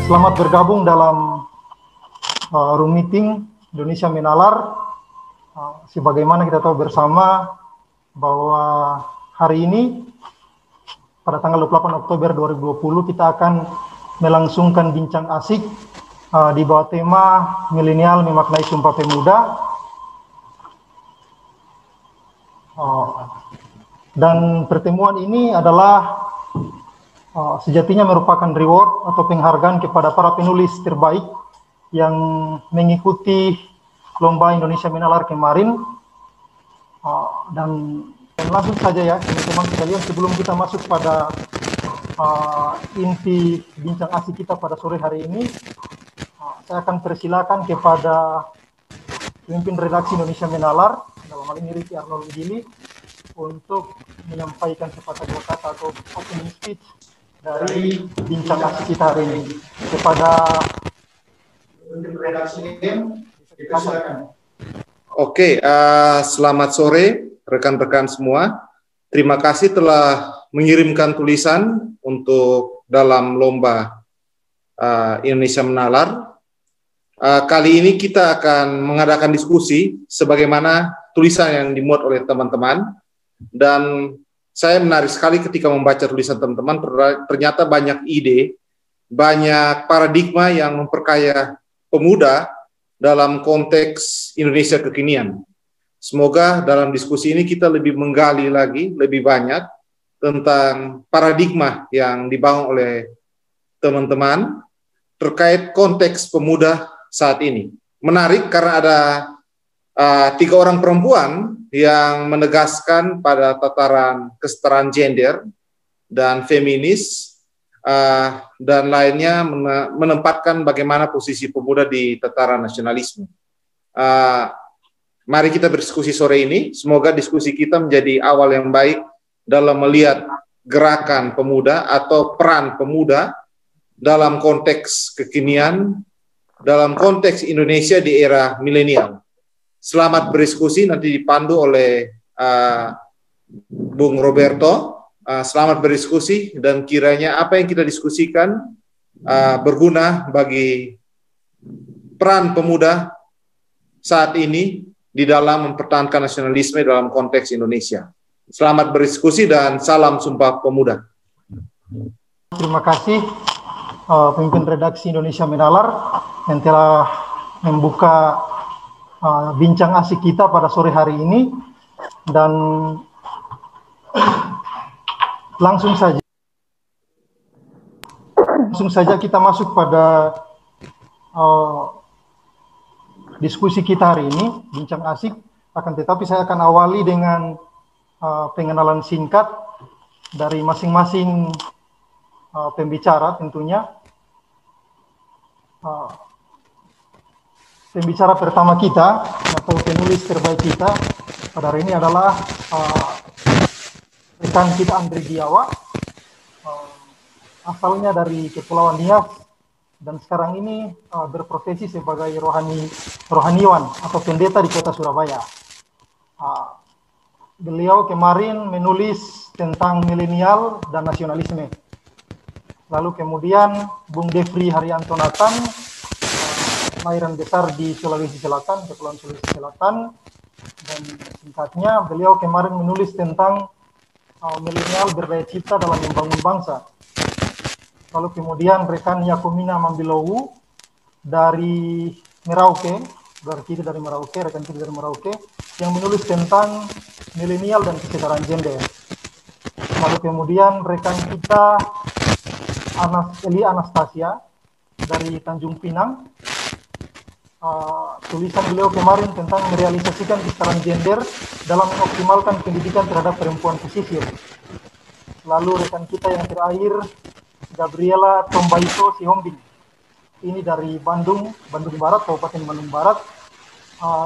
Selamat bergabung dalam room meeting Indonesia Menalar. Sebagaimana kita tahu bersama bahwa hari ini pada tanggal 28 Oktober 2020 kita akan melangsungkan bincang asik di bawah tema Milenial Memaknai Sumpah Pemuda. Dan pertemuan ini adalah sejatinya merupakan reward atau penghargaan kepada para penulis terbaik yang mengikuti Lomba Indonesia Menalar kemarin. Dan langsung saja ya teman-teman sekalian, sebelum kita masuk pada inti bincang asik kita pada sore hari ini, saya akan persilakan kepada pemimpin redaksi Indonesia Menalar, dalam hal ini Ricky Arnold Gili, untuk menyampaikan sepatah dua kata atau opening speech dari bincang asik kita hari ini. Kepada pemimpin redaksi silakan. Oke, selamat sore rekan-rekan semua. Terima kasih telah mengirimkan tulisan untuk dalam lomba Indonesia Menalar. Kali ini kita akan mengadakan diskusi sebagaimana tulisan yang dimuat oleh teman-teman, dan saya menarik sekali ketika membaca tulisan teman-teman. Ternyata banyak ide, banyak paradigma yang memperkaya pemuda dalam konteks Indonesia kekinian. Semoga dalam diskusi ini kita lebih menggali lagi, lebih banyak tentang paradigma yang dibangun oleh teman-teman terkait konteks pemuda saat ini. Menarik karena ada 3 orang perempuan yang menegaskan pada tataran kesetaraan gender dan feminis, dan lainnya menempatkan bagaimana posisi pemuda di tataran nasionalisme. Mari kita berdiskusi sore ini. Semoga diskusi kita menjadi awal yang baik dalam melihat gerakan pemuda atau peran pemuda dalam konteks kekinian, dalam konteks Indonesia di era milenial. Selamat berdiskusi, nanti dipandu oleh Bung Roberto. Selamat berdiskusi, dan kiranya apa yang kita diskusikan berguna bagi peran pemuda saat ini di dalam mempertahankan nasionalisme dalam konteks Indonesia. Selamat berdiskusi dan salam Sumpah Pemuda. Terima kasih pemimpin redaksi Indonesia Menalar yang telah membuka bincang asik kita pada sore hari ini. Dan langsung saja kita masuk pada diskusi kita hari ini, bincang asik. Akan tetapi saya akan awali dengan pengenalan singkat dari masing-masing pembicara tentunya. Pembicara pertama kita atau penulis terbaik kita pada hari ini adalah rekan kita Andre Giawa, asalnya dari Kepulauan Nias dan sekarang ini berprofesi sebagai rohaniwan atau pendeta di kota Surabaya. Beliau kemarin menulis tentang milenial dan nasionalisme. Lalu kemudian Bung Devri Haryanto Nathan, kelahiran besar di Sulawesi Selatan, Kepulauan Sulawesi Selatan, dan singkatnya beliau kemarin menulis tentang milenial berdaya cipta dalam membangun bangsa. Lalu kemudian rekan Yakumina Mambilowu dari Merauke, berarti dari Merauke, rekan kita dari Merauke, yang menulis tentang milenial dan kesetaraan gender. Lalu kemudian rekan kita Eli Anastasia dari Tanjung Pinang, tulisan beliau kemarin tentang merealisasikan kesetaraan gender dalam mengoptimalkan pendidikan terhadap perempuan pesisir. Lalu rekan kita yang terakhir Gabriela Tombaito Sihombing, ini dari Bandung Barat, Kabupaten Bandung Barat,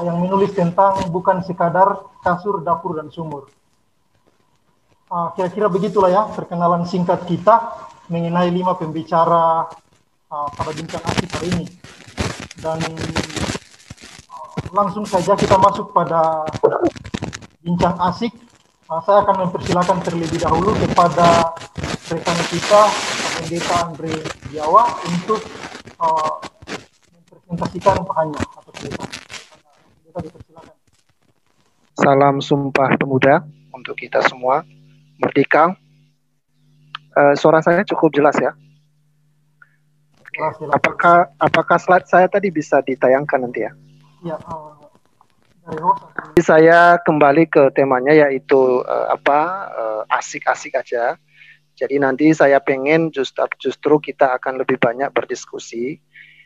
yang menulis tentang bukan sekadar kasur, dapur, dan sumur. Kira-kira begitulah ya perkenalan singkat kita mengenai 5 pembicara pada bincang asik hari ini. Dan langsung saja kita masuk pada bincang asik. Saya akan mempersilakan terlebih dahulu kepada rekan kita, Pendeta Andre Giawa, untuk mempresentasikan bahannya atau tulisannya. Kita dipersilakan. Salam Sumpah Pemuda untuk kita semua. Merdeka. Suara saya cukup jelas ya? Oke. Apakah slide saya tadi bisa ditayangkan nanti ya? Iya. Jadi saya kembali ke temanya yaitu asik-asik aja. Jadi nanti saya pengen justru kita akan lebih banyak berdiskusi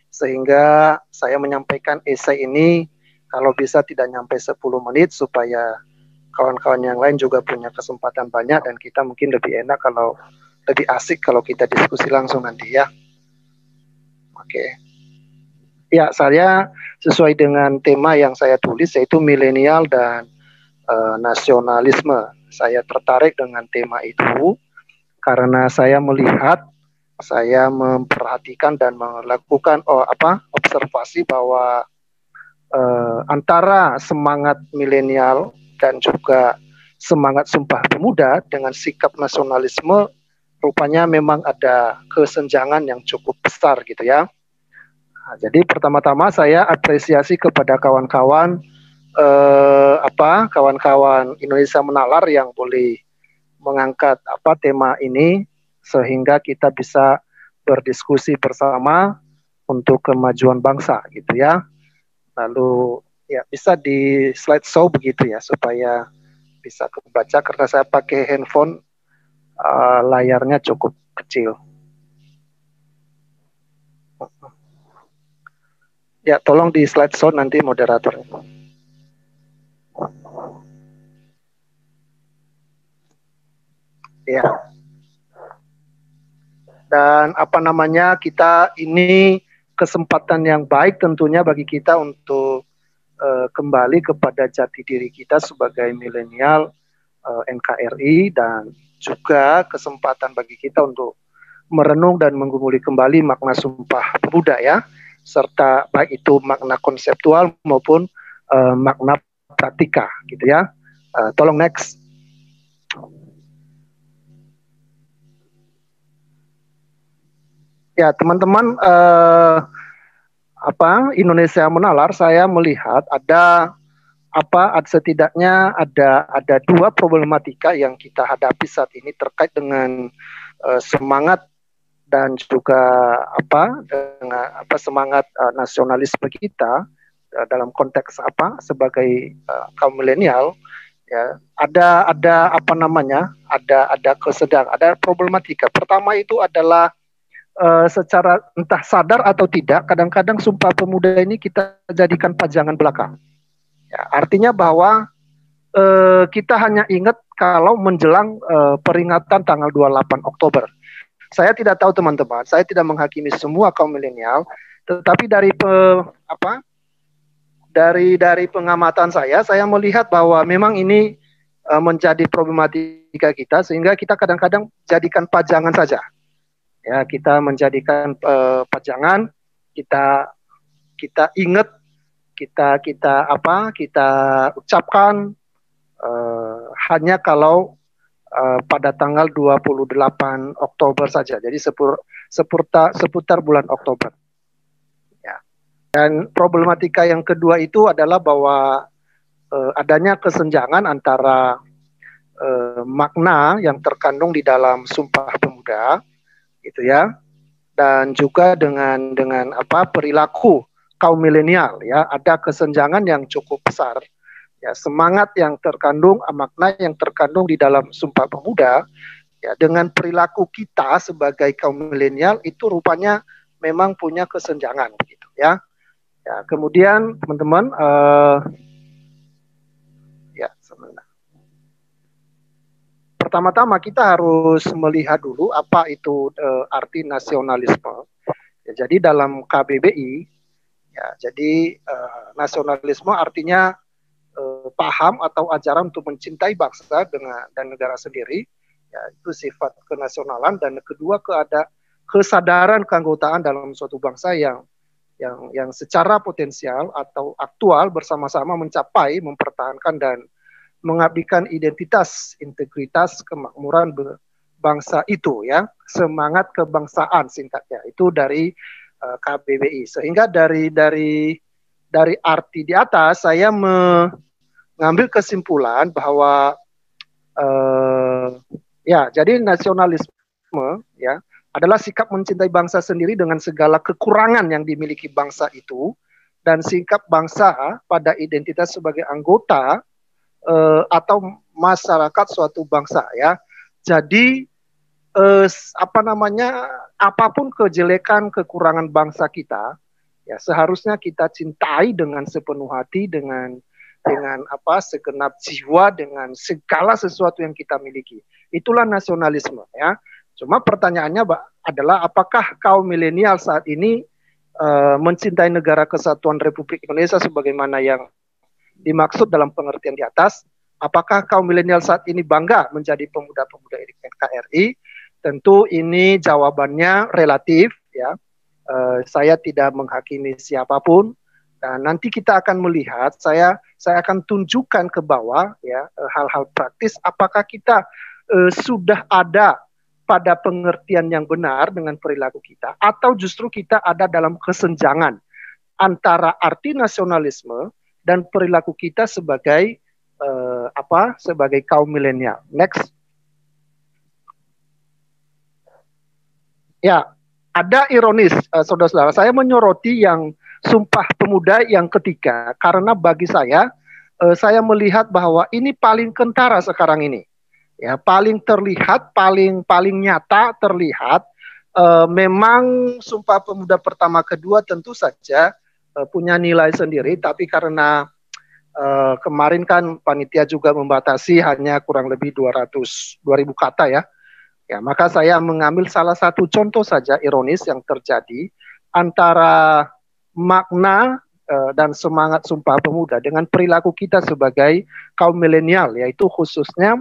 sehingga saya menyampaikan esai ini kalau bisa tidak nyampe 10 menit supaya kawan-kawan yang lain juga punya kesempatan banyak dan kita mungkin lebih enak kalau lebih asik kalau kita diskusi langsung nanti ya. Oke. Ya, saya sesuai dengan tema yang saya tulis yaitu milenial dan nasionalisme. Saya tertarik dengan tema itu karena saya melihat, saya memperhatikan dan melakukan observasi bahwa antara semangat milenial dan juga semangat Sumpah Pemuda dengan sikap nasionalisme rupanya memang ada kesenjangan yang cukup besar gitu ya. Nah, jadi pertama-tama saya apresiasi kepada kawan-kawan kawan-kawan Indonesia Menalar yang boleh mengangkat tema ini sehingga kita bisa berdiskusi bersama untuk kemajuan bangsa gitu ya. Lalu ya bisa di slideshow begitu ya supaya bisa kebaca karena saya pakai handphone layarnya cukup kecil. Ya, tolong di slideshow nanti moderatornya. Ya. Dan kita ini kesempatan yang baik tentunya bagi kita untuk kembali kepada jati diri kita sebagai milenial NKRI dan juga kesempatan bagi kita untuk merenung dan menggumuli kembali makna Sumpah Pemuda ya, serta baik itu makna konseptual maupun makna praktika gitu ya. Tolong next. Ya teman-teman, Indonesia Menalar, saya melihat ada setidaknya ada dua problematika yang kita hadapi saat ini terkait dengan semangat dan juga semangat nasionalisme kita dalam konteks sebagai kaum milenial ya. Ada ada problematika. Pertama itu adalah secara entah sadar atau tidak, kadang-kadang Sumpah Pemuda ini kita jadikan pajangan belaka. Ya, artinya bahwa kita hanya ingat kalau menjelang peringatan tanggal 28 Oktober. Saya tidak tahu teman-teman, saya tidak menghakimi semua kaum milenial, tetapi dari dari pengamatan saya melihat bahwa memang ini menjadi problematika kita sehingga kita kadang-kadang jadikan pajangan saja. Ya, kita menjadikan pajangan, kita ingat, kita ucapkan hanya kalau pada tanggal 28 Oktober saja. Jadi seputar bulan Oktober. Ya. Dan problematika yang kedua itu adalah bahwa adanya kesenjangan antara makna yang terkandung di dalam Sumpah Pemuda gitu ya, dan juga dengan perilaku kaum milenial ya, ada kesenjangan yang cukup besar ya, semangat yang terkandung, makna yang terkandung di dalam Sumpah Pemuda ya, dengan perilaku kita sebagai kaum milenial itu rupanya memang punya kesenjangan begitu ya. Ya, kemudian teman-teman pertama-tama kita harus melihat dulu apa itu arti nasionalisme. Ya, jadi dalam KBBI, ya, jadi nasionalisme artinya paham atau ajaran untuk mencintai bangsa dan negara sendiri. Ya, itu sifat kenasionalan, dan kedua ada kesadaran keanggotaan dalam suatu bangsa yang secara potensial atau aktual bersama-sama mencapai, mempertahankan dan mengabdikan identitas, integritas, kemakmuran bangsa itu ya, semangat kebangsaan singkatnya. Itu dari KBBI. Sehingga dari arti di atas saya mengambil kesimpulan bahwa ya, jadi nasionalisme ya adalah sikap mencintai bangsa sendiri dengan segala kekurangan yang dimiliki bangsa itu, dan sikap bangsa pada identitas sebagai anggota atau masyarakat suatu bangsa ya. Jadi apapun kejelekan kekurangan bangsa kita ya seharusnya kita cintai dengan sepenuh hati, dengan segenap jiwa, dengan segala sesuatu yang kita miliki. Itulah nasionalisme ya. Cuma pertanyaannya adalah apakah kaum milenial saat ini mencintai negara kesatuan Republik Indonesia sebagaimana yang dimaksud dalam pengertian di atas? Apakah kaum milenial saat ini bangga menjadi pemuda-pemuda NKRI? Tentu ini jawabannya relatif ya. Saya tidak menghakimi siapapun. Dan nanti kita akan melihat, saya akan tunjukkan ke bawah ya hal-hal praktis apakah kita sudah ada pada pengertian yang benar dengan perilaku kita, atau justru kita ada dalam kesenjangan antara arti nasionalisme dan perilaku kita sebagai sebagai kaum milenial. Next. Ya, ada ironis, saudara-saudara. Saya menyoroti yang Sumpah Pemuda yang ketiga karena bagi saya melihat bahwa ini paling kentara sekarang ini. Ya, paling terlihat, paling nyata terlihat. Memang Sumpah Pemuda pertama kedua tentu saja punya nilai sendiri, tapi karena kemarin kan panitia juga membatasi hanya kurang lebih 2.000 kata ya. Ya, maka saya mengambil salah satu contoh saja ironis yang terjadi antara makna dan semangat Sumpah Pemuda dengan perilaku kita sebagai kaum milenial, yaitu khususnya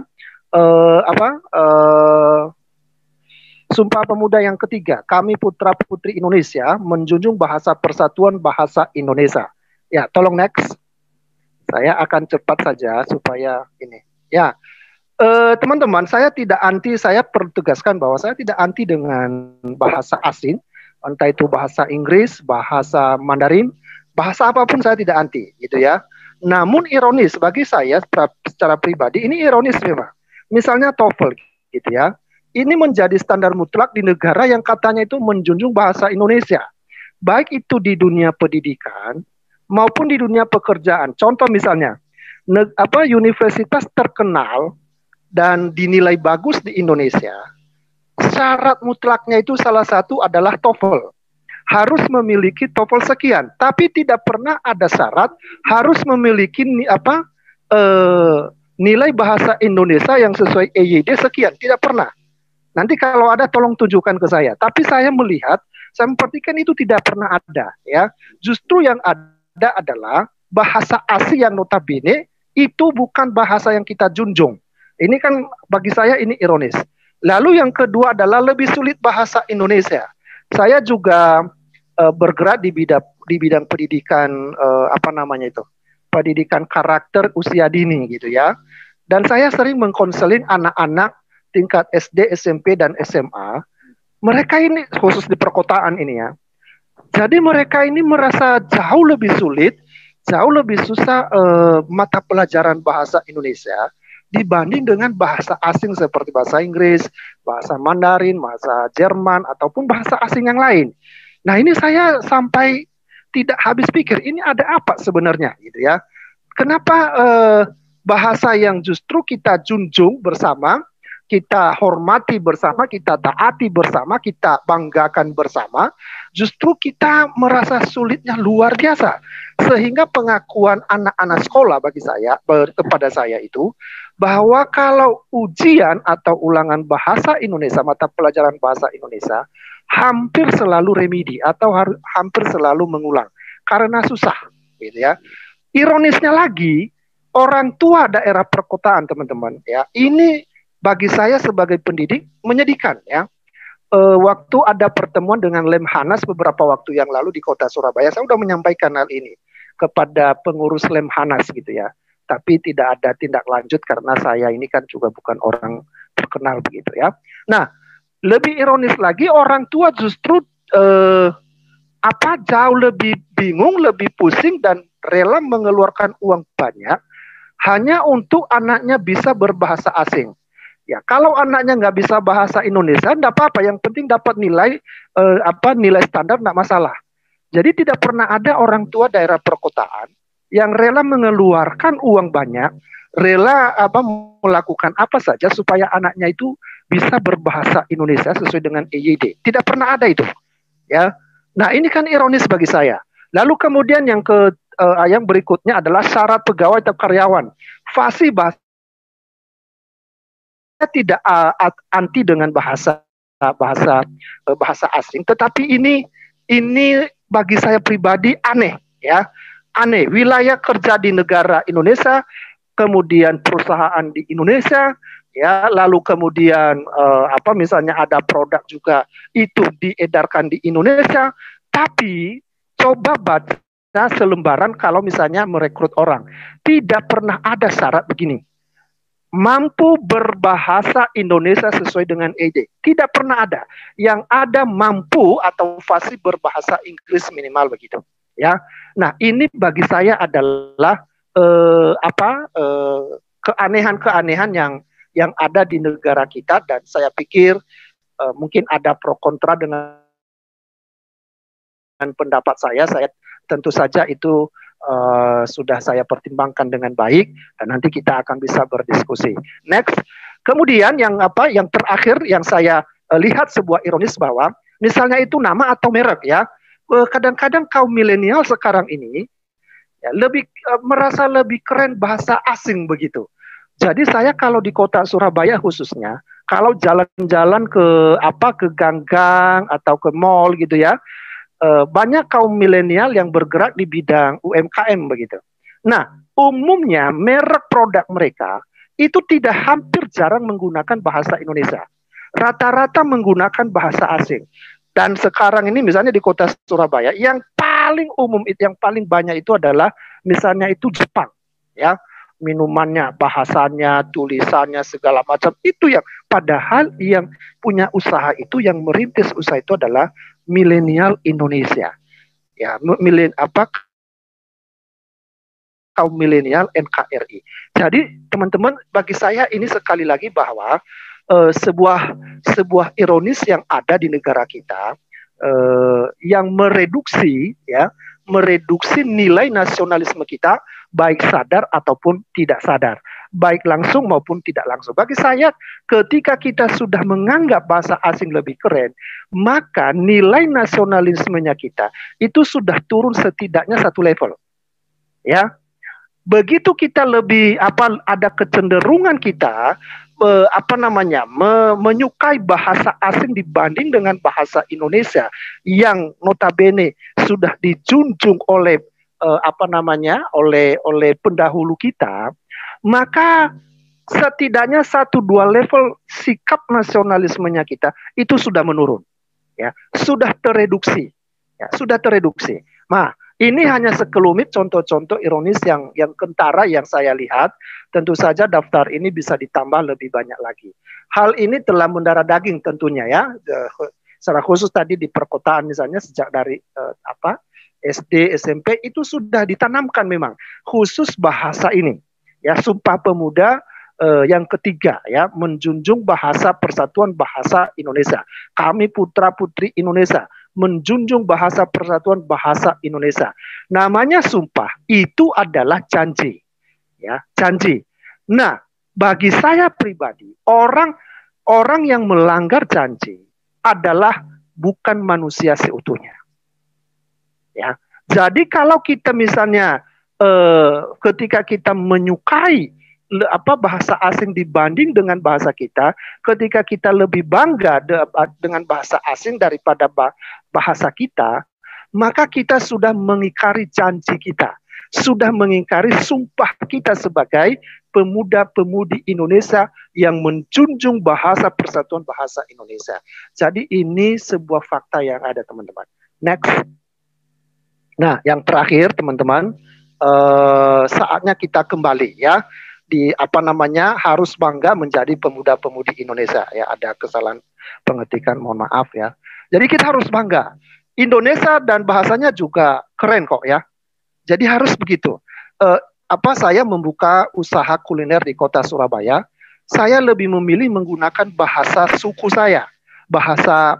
Sumpah Pemuda yang ketiga, kami putra-putri Indonesia menjunjung bahasa persatuan bahasa Indonesia. Ya, tolong next. Saya akan cepat saja supaya ini. Ya, teman-teman, saya tidak anti, saya perlu tegaskan bahwa saya tidak anti dengan bahasa asing, entah itu bahasa Inggris, bahasa Mandarin, bahasa apapun saya tidak anti, gitu ya. Namun ironis bagi saya secara pribadi, ini ironis memang. Misalnya TOEFL, gitu ya. Ini menjadi standar mutlak di negara yang katanya itu menjunjung bahasa Indonesia. Baik itu di dunia pendidikan maupun di dunia pekerjaan. Contoh misalnya, universitas terkenal dan dinilai bagus di Indonesia, syarat mutlaknya itu salah satu adalah TOEFL. Harus memiliki TOEFL sekian, tapi tidak pernah ada syarat harus memiliki nilai bahasa Indonesia yang sesuai EYD sekian, tidak pernah. Nanti kalau ada tolong tunjukkan ke saya. Tapi saya melihat, saya memperhatikan itu tidak pernah ada ya. Justru yang ada adalah bahasa asing yang notabene itu bukan bahasa yang kita junjung. Ini kan bagi saya ini ironis. Lalu yang kedua adalah lebih sulit bahasa Indonesia. Saya juga bergerak di bidang pendidikan pendidikan karakter usia dini gitu ya. Dan saya sering mengkonseling anak-anak tingkat SD, SMP dan SMA. Mereka ini khusus di perkotaan ini ya. Jadi mereka ini merasa jauh lebih sulit, jauh lebih susah mata pelajaran bahasa Indonesia dibanding dengan bahasa asing seperti bahasa Inggris, bahasa Mandarin, bahasa Jerman, ataupun bahasa asing yang lain. Nah ini saya sampai tidak habis pikir, ini ada apa sebenarnya gitu ya. Kenapa bahasa yang justru kita junjung bersama, kita hormati bersama, kita taati bersama, kita banggakan bersama, justru kita merasa sulitnya luar biasa. Sehingga pengakuan anak-anak sekolah bagi saya, kepada saya itu, bahwa kalau ujian atau ulangan bahasa Indonesia, mata pelajaran bahasa Indonesia, hampir selalu remedi atau hampir selalu mengulang. Karena susah, gitu ya. Ironisnya lagi, orang tua daerah perkotaan, teman-teman, ya, ini bagi saya sebagai pendidik menyedihkan ya. Waktu ada pertemuan dengan Lemhanas beberapa waktu yang lalu di kota Surabaya, saya sudah menyampaikan hal ini kepada pengurus Lemhanas gitu ya. Tapi tidak ada tindak lanjut karena saya ini kan juga bukan orang terkenal begitu ya. Nah, lebih ironis lagi orang tua justru jauh lebih bingung, lebih pusing dan rela mengeluarkan uang banyak hanya untuk anaknya bisa berbahasa asing. Ya, kalau anaknya nggak bisa bahasa Indonesia, nggak apa-apa. Yang penting dapat nilai nilai standar, nggak masalah. Jadi tidak pernah ada orang tua daerah perkotaan yang rela mengeluarkan uang banyak, rela melakukan apa saja supaya anaknya itu bisa berbahasa Indonesia sesuai dengan EYD. Tidak pernah ada itu. Ya, nah ini kan ironis bagi saya. Lalu kemudian yang berikutnya adalah syarat pegawai atau karyawan. Fasih bahasa tidak anti dengan bahasa asing, tetapi ini bagi saya pribadi aneh, ya, aneh. Wilayah kerja di negara Indonesia, kemudian perusahaan di Indonesia, ya, lalu kemudian misalnya ada produk juga itu diedarkan di Indonesia, tapi coba baca selembaran kalau misalnya merekrut orang, tidak pernah ada syarat begini. Mampu berbahasa Indonesia sesuai dengan EYD. Tidak pernah ada. Yang ada mampu atau fasih berbahasa Inggris minimal begitu. Ya. Nah, ini bagi saya adalah keanehan-keanehan yang ada di negara kita, dan saya pikir mungkin ada pro kontra dengan pendapat saya tentu saja itu sudah saya pertimbangkan dengan baik, dan nanti kita akan bisa berdiskusi. Next, kemudian yang terakhir yang saya lihat sebuah ironis bahwa misalnya itu nama atau merek, ya, kadang-kadang kaum milenial sekarang ini ya, merasa lebih keren bahasa asing begitu. Jadi saya kalau di kota Surabaya khususnya, kalau jalan-jalan ke gang-gang atau ke mall gitu ya, banyak kaum milenial yang bergerak di bidang UMKM begitu. Nah, umumnya merek produk mereka itu hampir jarang menggunakan bahasa Indonesia. Rata-rata menggunakan bahasa asing. Dan sekarang ini misalnya di kota Surabaya yang paling umum, yang paling banyak itu adalah misalnya itu Jepang, ya. Minumannya, bahasanya, tulisannya, segala macam itu yang padahal yang punya usaha itu, yang merintis usaha itu adalah milenial Indonesia, ya, kaum milenial NKRI. Jadi teman-teman, bagi saya ini sekali lagi bahwa sebuah ironis yang ada di negara kita, yang mereduksi nilai nasionalisme kita, baik sadar ataupun tidak sadar, baik langsung maupun tidak langsung. Bagi saya, ketika kita sudah menganggap bahasa asing lebih keren, maka nilai nasionalismenya kita itu sudah turun setidaknya satu level. Ya, begitu kita lebih ada kecenderungan kita menyukai bahasa asing dibanding dengan bahasa Indonesia yang notabene sudah dijunjung oleh oleh pendahulu kita, maka setidaknya 1-2 level sikap nasionalismenya kita itu sudah menurun, ya, sudah tereduksi, ya, sudah tereduksi. Nah, ini hanya sekelumit contoh-contoh ironis yang kentara yang saya lihat. Tentu saja daftar ini bisa ditambah lebih banyak lagi. Hal ini telah mendarah daging tentunya, ya. Secara khusus tadi di perkotaan misalnya sejak dari SD, SMP itu sudah ditanamkan memang khusus bahasa ini. Ya, Sumpah Pemuda yang ketiga, ya, menjunjung bahasa persatuan bahasa Indonesia. Kami putra-putri Indonesia menjunjung bahasa persatuan bahasa Indonesia. Namanya sumpah, itu adalah janji. Ya, janji. Nah, bagi saya pribadi, orang yang melanggar janji adalah bukan manusia seutuhnya. Ya, jadi kalau kita misalnya ketika kita menyukai bahasa asing dibanding dengan bahasa kita, ketika kita lebih bangga dengan bahasa asing daripada bahasa kita, maka kita sudah mengingkari janji kita, sudah mengingkari sumpah kita sebagai pemuda-pemudi Indonesia yang menjunjung bahasa persatuan bahasa Indonesia. Jadi ini sebuah fakta yang ada, teman-teman. Next. Nah, yang terakhir, teman-teman, saatnya kita kembali, ya, di harus bangga menjadi pemuda-pemudi Indonesia. Ya, ada kesalahan pengetikan, mohon maaf, ya. Jadi kita harus bangga. Indonesia dan bahasanya juga keren kok ya. Jadi harus begitu. Saya membuka usaha kuliner di kota Surabaya, saya lebih memilih menggunakan bahasa suku saya. Bahasa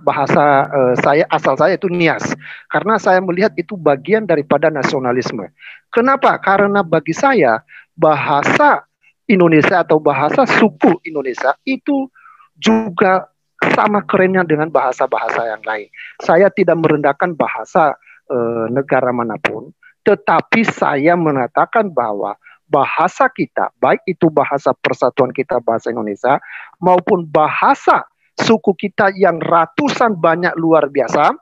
saya, asal saya itu Nias. Karena saya melihat itu bagian daripada nasionalisme. Kenapa? Karena bagi saya bahasa Indonesia atau bahasa suku Indonesia itu juga sama kerennya dengan bahasa-bahasa yang lain. Saya tidak merendahkan bahasa negara manapun, tetapi saya mengatakan bahwa bahasa kita, baik itu bahasa persatuan kita, bahasa Indonesia, maupun bahasa suku kita yang ratusan banyak luar biasa,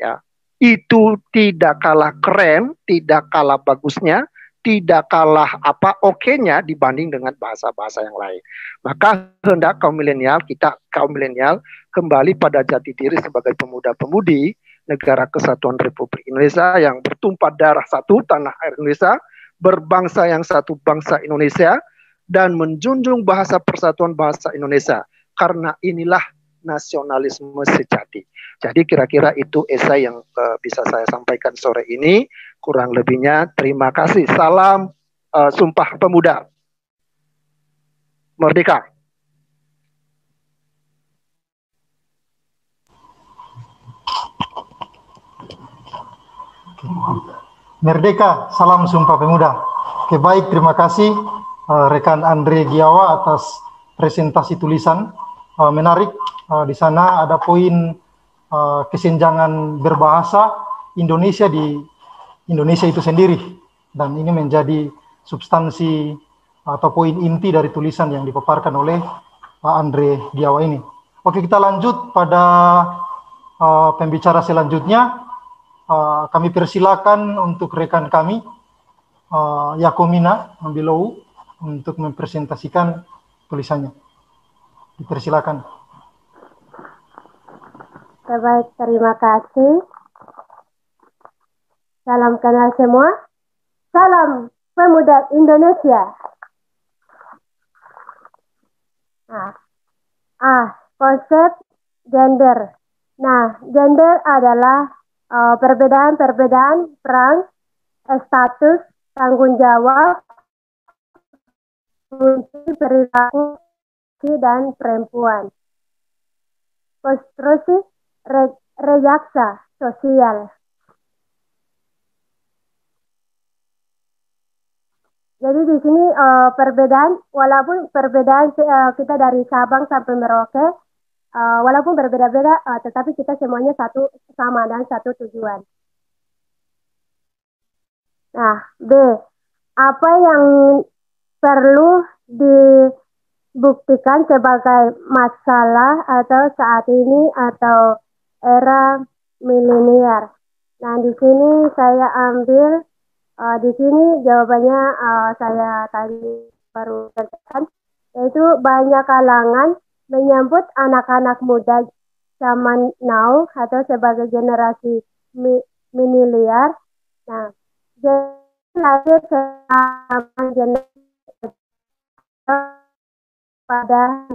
ya, itu tidak kalah keren, tidak kalah bagusnya, tidak kalah oke-nya dibanding dengan bahasa-bahasa yang lain. Maka hendak kaum milenial, kita kaum milenial kembali pada jati diri sebagai pemuda-pemudi negara kesatuan Republik Indonesia yang bertumpah darah satu tanah air Indonesia, berbangsa yang satu bangsa Indonesia, dan menjunjung bahasa persatuan bahasa Indonesia. Karena inilah nasionalisme sejati. Jadi kira-kira itu esai yang bisa saya sampaikan sore ini. Kurang lebihnya terima kasih. Salam Sumpah Pemuda. Merdeka. Merdeka, salam Sumpah Pemuda. Oke, baik, terima kasih rekan Andre Giawa atas presentasi tulisan. Menarik, di sana ada poin kesenjangan berbahasa Indonesia di Indonesia itu sendiri, dan ini menjadi substansi atau poin inti dari tulisan yang dipaparkan oleh Andre Giawa ini. Oke, kita lanjut pada pembicara selanjutnya. Kami persilakan untuk rekan kami Yakomina Ambilou untuk mempresentasikan tulisannya. Dipersilakan. Baik, terima kasih. Salam kenal semua. Salam Pemuda Indonesia. Konsep gender. Nah, gender adalah perbedaan-perbedaan peran, status, tanggung jawab, fungsi perilaku dan perempuan. Konstruksi reaksa sosial. Jadi di sini perbedaan, walaupun perbedaan kita dari Sabang sampai Merauke, walaupun berbeda-beda, tetapi kita semuanya satu sama dan satu tujuan. Nah, B. Apa yang perlu dibuktikan sebagai masalah atau saat ini atau era milenial. Nah, di sini saya ambil, di sini jawabannya saya tadi baru katakan, yaitu banyak kalangan menyambut anak-anak muda zaman now atau sebagai generasi milenial. Nah, lahir selama generasi pada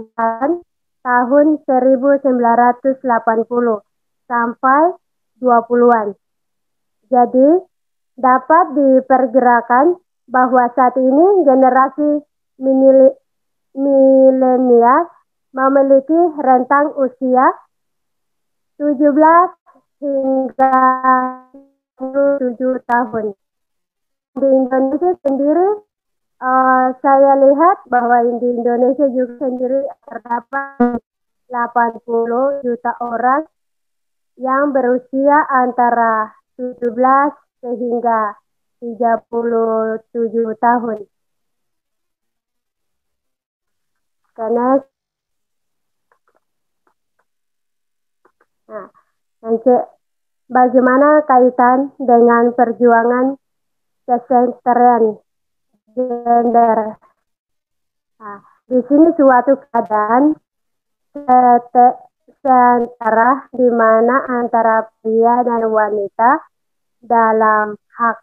tahun 1980 sampai 20-an. Jadi, dapat diperkirakan bahwa saat ini generasi milenial memiliki rentang usia 17 hingga 27 tahun. Di Indonesia sendiri, saya lihat bahwa di Indonesia juga sendiri terdapat 80 juta orang yang berusia antara 17 sehingga 37 tahun. Karena bagaimana kaitan dengan perjuangan kesetaraan gender? Nah, di sini suatu keadaan seantara di mana antara pria dan wanita dalam hak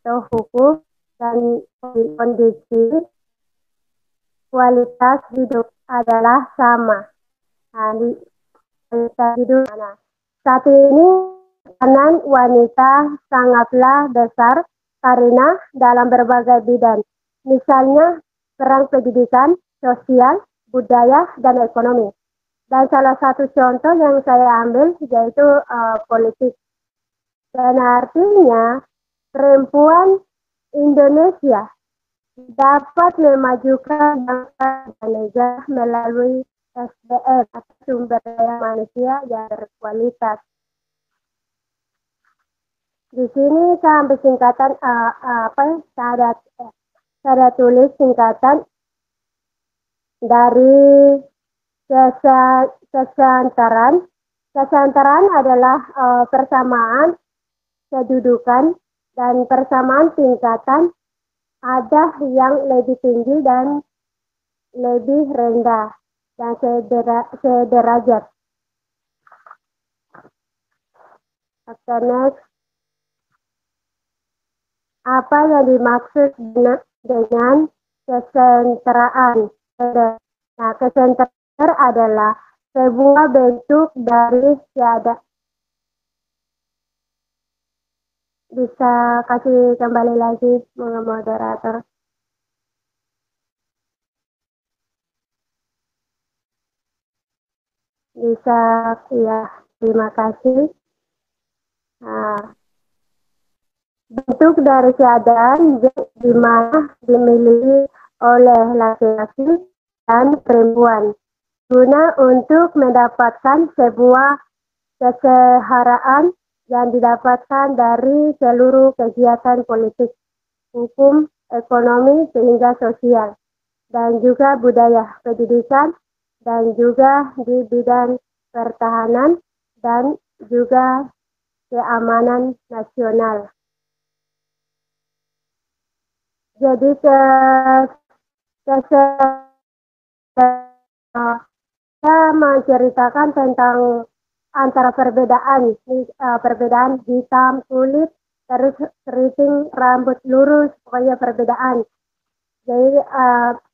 atau hukum dan kondisi kualitas hidup adalah sama. Nah, kualitas hidup. Nah, saat ini peranan wanita sangatlah besar karena dalam berbagai bidang, misalnya peran pendidikan, sosial, budaya, dan ekonomi. Dan salah satu contoh yang saya ambil yaitu politik. Dan artinya perempuan Indonesia dapat memajukan bangsa dan negara melalui SDM atau sumber daya manusia yang berkualitas. Di sini saya ambil singkatan saya tulis singkatan dari keseantaran. Keseantaran adalah persamaan kedudukan dan persamaan tingkatan, ada yang lebih tinggi dan lebih rendah dan sederajat. Okay, next. Apa yang dimaksud dengan kesentraan? Nah, kesentraan adalah sebuah bentuk dari tiada. Bisa kasih kembali lagi, moderator. Bisa, ya, terima kasih. Nah, bentuk dari keadaan di mana dimiliki oleh laki-laki dan perempuan guna untuk mendapatkan sebuah kesejahteraan yang didapatkan dari seluruh kegiatan politik, hukum, ekonomi, sehingga sosial, dan juga budaya, pendidikan, dan juga di bidang pertahanan dan juga keamanan nasional. Jadi saya menceritakan tentang antara perbedaan hitam kulit, terus keriting, rambut lurus, pokoknya perbedaan. Jadi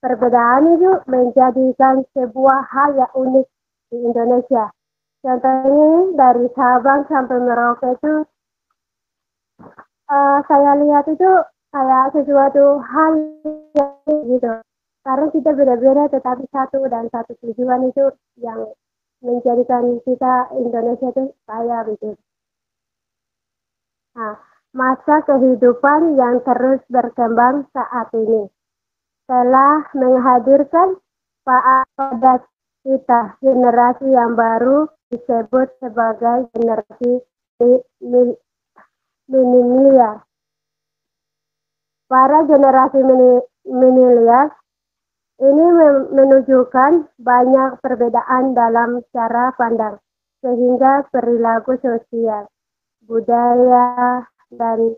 perbedaan itu menjadikan sebuah hal yang unik di Indonesia. Contohnya dari Sabang sampai Merauke itu saya lihat itu kayak sesuatu hal yang gitu. Karena kita beda-beda tetapi satu dan satu tujuan itu yang menjadikan kita Indonesia itu kaya gitu. Nah, masa kehidupan yang terus berkembang saat ini telah menghadirkan pada kita generasi yang baru disebut sebagai generasi milenial. Para generasi milenial ini menunjukkan banyak perbedaan dalam cara pandang, sehingga perilaku sosial, budaya, dan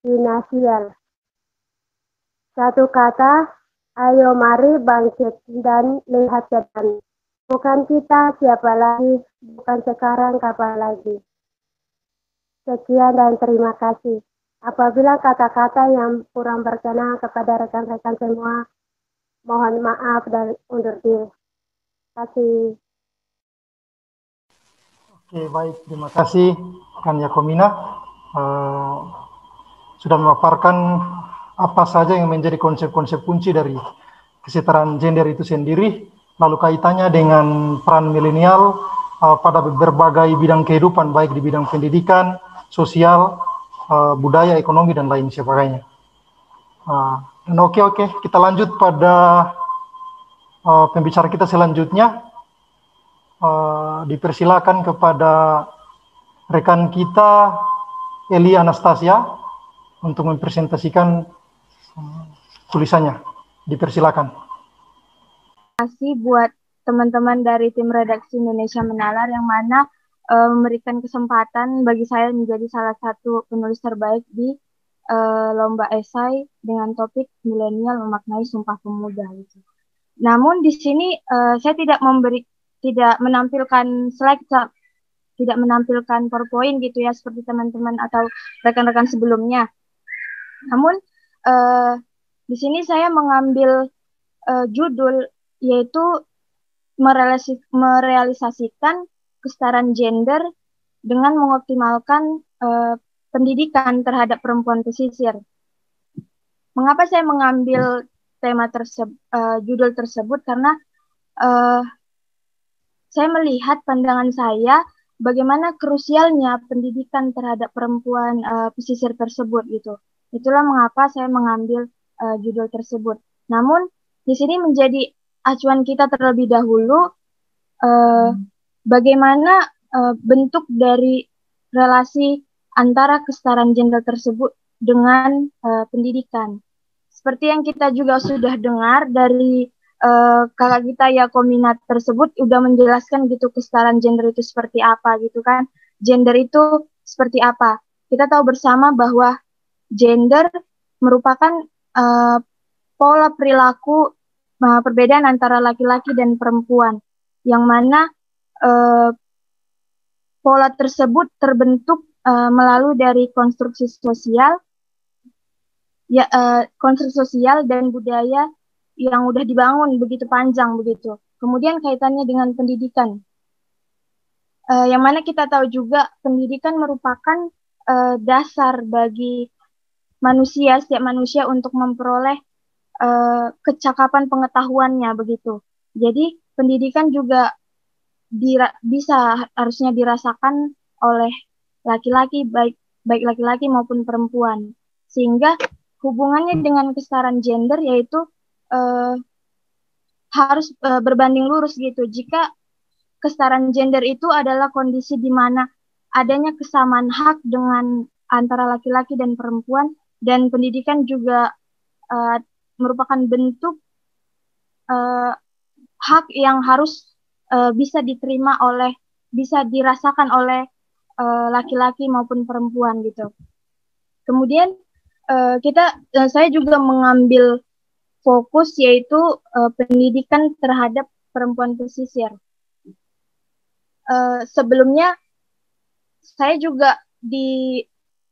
finansial. Satu kata, ayo mari bangkit dan lihat ke depan. Bukan kita siapa lagi, bukan sekarang kapan lagi. Sekian dan terima kasih. Apabila kata-kata yang kurang berkenan kepada rekan-rekan semua, mohon maaf dan undur diri. Terima kasih. Oke, baik. Terima kasih, Kan Yakomina. Sudah memaparkan apa saja yang menjadi konsep-konsep kunci dari kesetaraan gender itu sendiri, lalu kaitannya dengan peran milenial pada berbagai bidang kehidupan, baik di bidang pendidikan, sosial, budaya, ekonomi, dan lain sebagainya. Dan oke, kita lanjut pada pembicara kita selanjutnya. Dipersilakan kepada rekan kita Eli Anastasia untuk mempresentasikan tulisannya. Dipersilakan. Terima kasih buat teman-teman dari tim redaksi Indonesia Menalar yang mana memberikan kesempatan bagi saya menjadi salah satu penulis terbaik di lomba esai dengan topik milenial memaknai Sumpah Pemuda. Gitu. Namun di sini saya tidak menampilkan slide, tidak menampilkan PowerPoint gitu ya seperti teman-teman atau rekan-rekan sebelumnya. Namun di sini saya mengambil judul yaitu merealisasikan kesetaraan gender dengan mengoptimalkan pendidikan terhadap perempuan pesisir. Mengapa saya mengambil tema judul tersebut? Karena saya melihat pandangan saya bagaimana krusialnya pendidikan terhadap perempuan pesisir tersebut gitu. Itulah mengapa saya mengambil judul tersebut. Namun di sini menjadi acuan kita terlebih dahulu bagaimana bentuk dari relasi antara kesetaraan gender tersebut dengan pendidikan. Seperti yang kita juga sudah dengar dari kakak kita ya Kominat tersebut udah menjelaskan gitu kesetaraan gender itu seperti apa gitu kan. Gender itu seperti apa. Kita tahu bersama bahwa gender merupakan pola perilaku perbedaan antara laki-laki dan perempuan. Yang mana pola tersebut terbentuk melalui dari konstruksi sosial dan budaya yang udah dibangun begitu panjang begitu. Kemudian kaitannya dengan pendidikan. Yang mana kita tahu juga pendidikan merupakan dasar bagi setiap manusia untuk memperoleh kecakapan pengetahuannya begitu. Jadi pendidikan juga harusnya dirasakan oleh laki-laki baik laki-laki maupun perempuan. Sehingga hubungannya dengan kesetaraan gender yaitu harus berbanding lurus gitu. Jika kesetaraan gender itu adalah kondisi di mana adanya kesamaan hak dengan antara laki-laki dan perempuan, dan pendidikan juga merupakan bentuk hak yang harus bisa dirasakan oleh laki-laki maupun perempuan gitu. Kemudian saya juga mengambil fokus yaitu pendidikan terhadap perempuan pesisir. Sebelumnya saya juga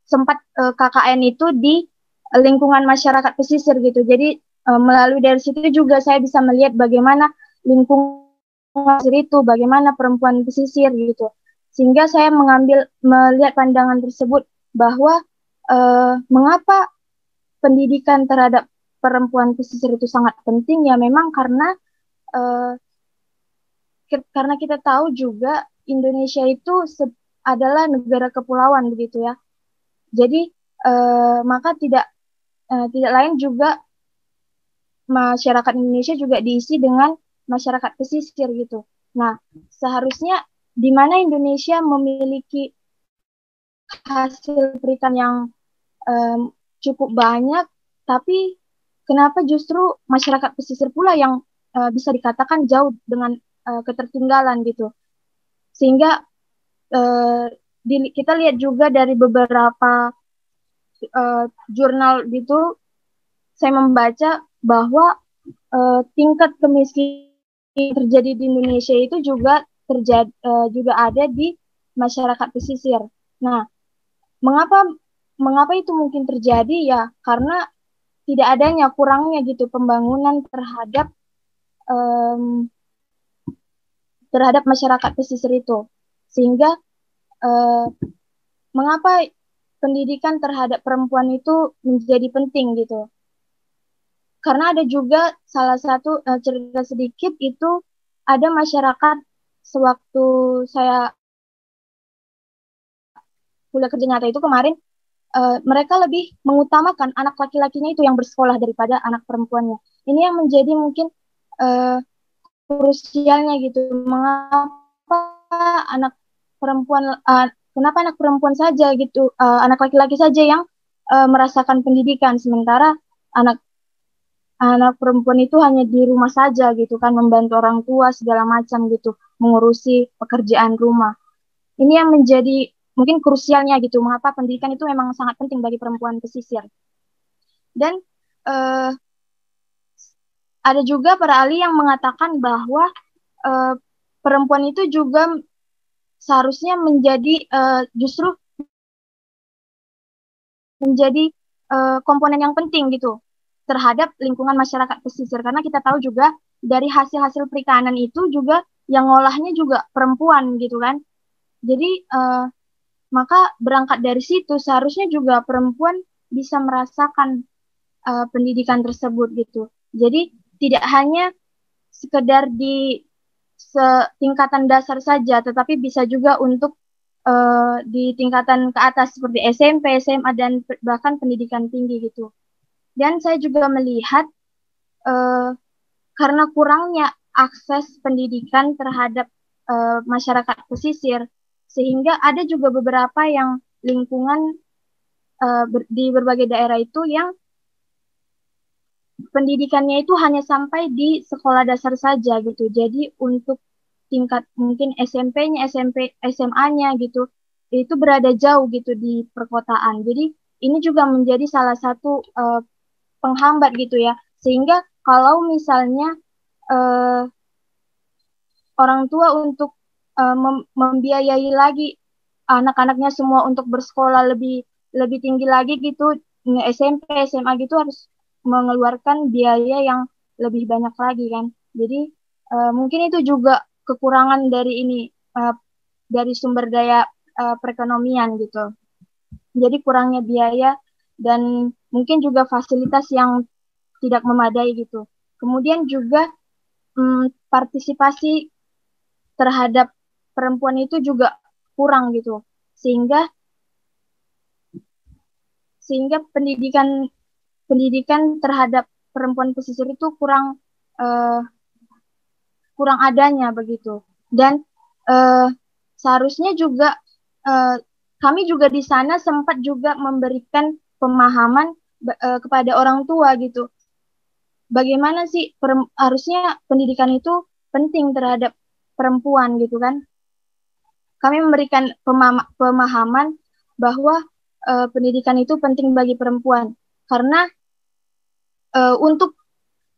sempat KKN itu di lingkungan masyarakat pesisir gitu. Jadi melalui dari situ juga saya bisa melihat bagaimana lingkungan pesisir itu, bagaimana perempuan pesisir gitu. Sehingga saya melihat pandangan tersebut bahwa mengapa pendidikan terhadap perempuan pesisir itu sangat penting ya memang karena kita tahu juga Indonesia itu adalah negara kepulauan begitu ya. Jadi maka tidak lain juga masyarakat Indonesia juga diisi dengan masyarakat pesisir gitu. Nah, seharusnya di mana Indonesia memiliki hasil perikanan yang cukup banyak, tapi kenapa justru masyarakat pesisir pula yang bisa dikatakan jauh dengan ketertinggalan gitu. Sehingga kita lihat juga dari beberapa jurnal gitu, saya membaca bahwa tingkat kemiskinan terjadi di Indonesia itu juga ada di masyarakat pesisir. Nah, mengapa itu mungkin terjadi ya? Karena tidak adanya kurangnya gitu pembangunan terhadap masyarakat pesisir itu. Sehingga mengapa pendidikan terhadap perempuan itu menjadi penting gitu. Karena ada juga salah satu cerita sedikit itu ada masyarakat sewaktu saya kuliah kerja nyata itu kemarin, mereka lebih mengutamakan anak laki-lakinya itu yang bersekolah daripada anak perempuannya. Ini yang menjadi mungkin krusialnya gitu. Kenapa anak perempuan saja gitu, anak laki-laki saja yang merasakan pendidikan, sementara anak perempuan itu hanya di rumah saja gitu kan, membantu orang tua segala macam gitu, mengurusi pekerjaan rumah. Ini yang menjadi mungkin krusialnya gitu, mengapa pendidikan itu memang sangat penting bagi perempuan pesisir. Dan ada juga para ahli yang mengatakan bahwa perempuan itu juga seharusnya justru menjadi komponen yang penting gitu terhadap lingkungan masyarakat pesisir, karena kita tahu juga dari hasil-hasil perikanan itu juga yang ngolahnya juga perempuan gitu kan. Jadi Maka berangkat dari situ seharusnya juga perempuan bisa merasakan pendidikan tersebut gitu. Jadi tidak hanya sekedar di tingkatan dasar saja, tetapi bisa juga untuk di tingkatan ke atas seperti SMP, SMA, dan bahkan pendidikan tinggi gitu. Dan saya juga melihat karena kurangnya akses pendidikan terhadap masyarakat pesisir, sehingga ada juga beberapa yang lingkungan di berbagai daerah itu yang pendidikannya itu hanya sampai di sekolah dasar saja gitu. Jadi untuk tingkat mungkin SMP-nya, SMA-nya gitu, itu berada jauh gitu di perkotaan. Jadi ini juga menjadi salah satu penghambat gitu ya. Sehingga kalau misalnya orang tua untuk membiayai lagi anak-anaknya semua untuk bersekolah lebih tinggi lagi gitu, SMP, SMA gitu harus mengeluarkan biaya yang lebih banyak lagi kan. Jadi mungkin itu juga kekurangan dari ini dari sumber daya perekonomian gitu. Jadi kurangnya biaya dan mungkin juga fasilitas yang tidak memadai gitu. Kemudian juga partisipasi terhadap perempuan itu juga kurang gitu. Sehingga pendidikan terhadap perempuan pesisir itu kurang adanya begitu. Dan seharusnya juga kami juga di sana sempat juga memberikan pemahaman kepada orang tua gitu. Bagaimana sih harusnya pendidikan itu penting terhadap perempuan gitu kan. Kami memberikan pemahaman bahwa pendidikan itu penting bagi perempuan karena untuk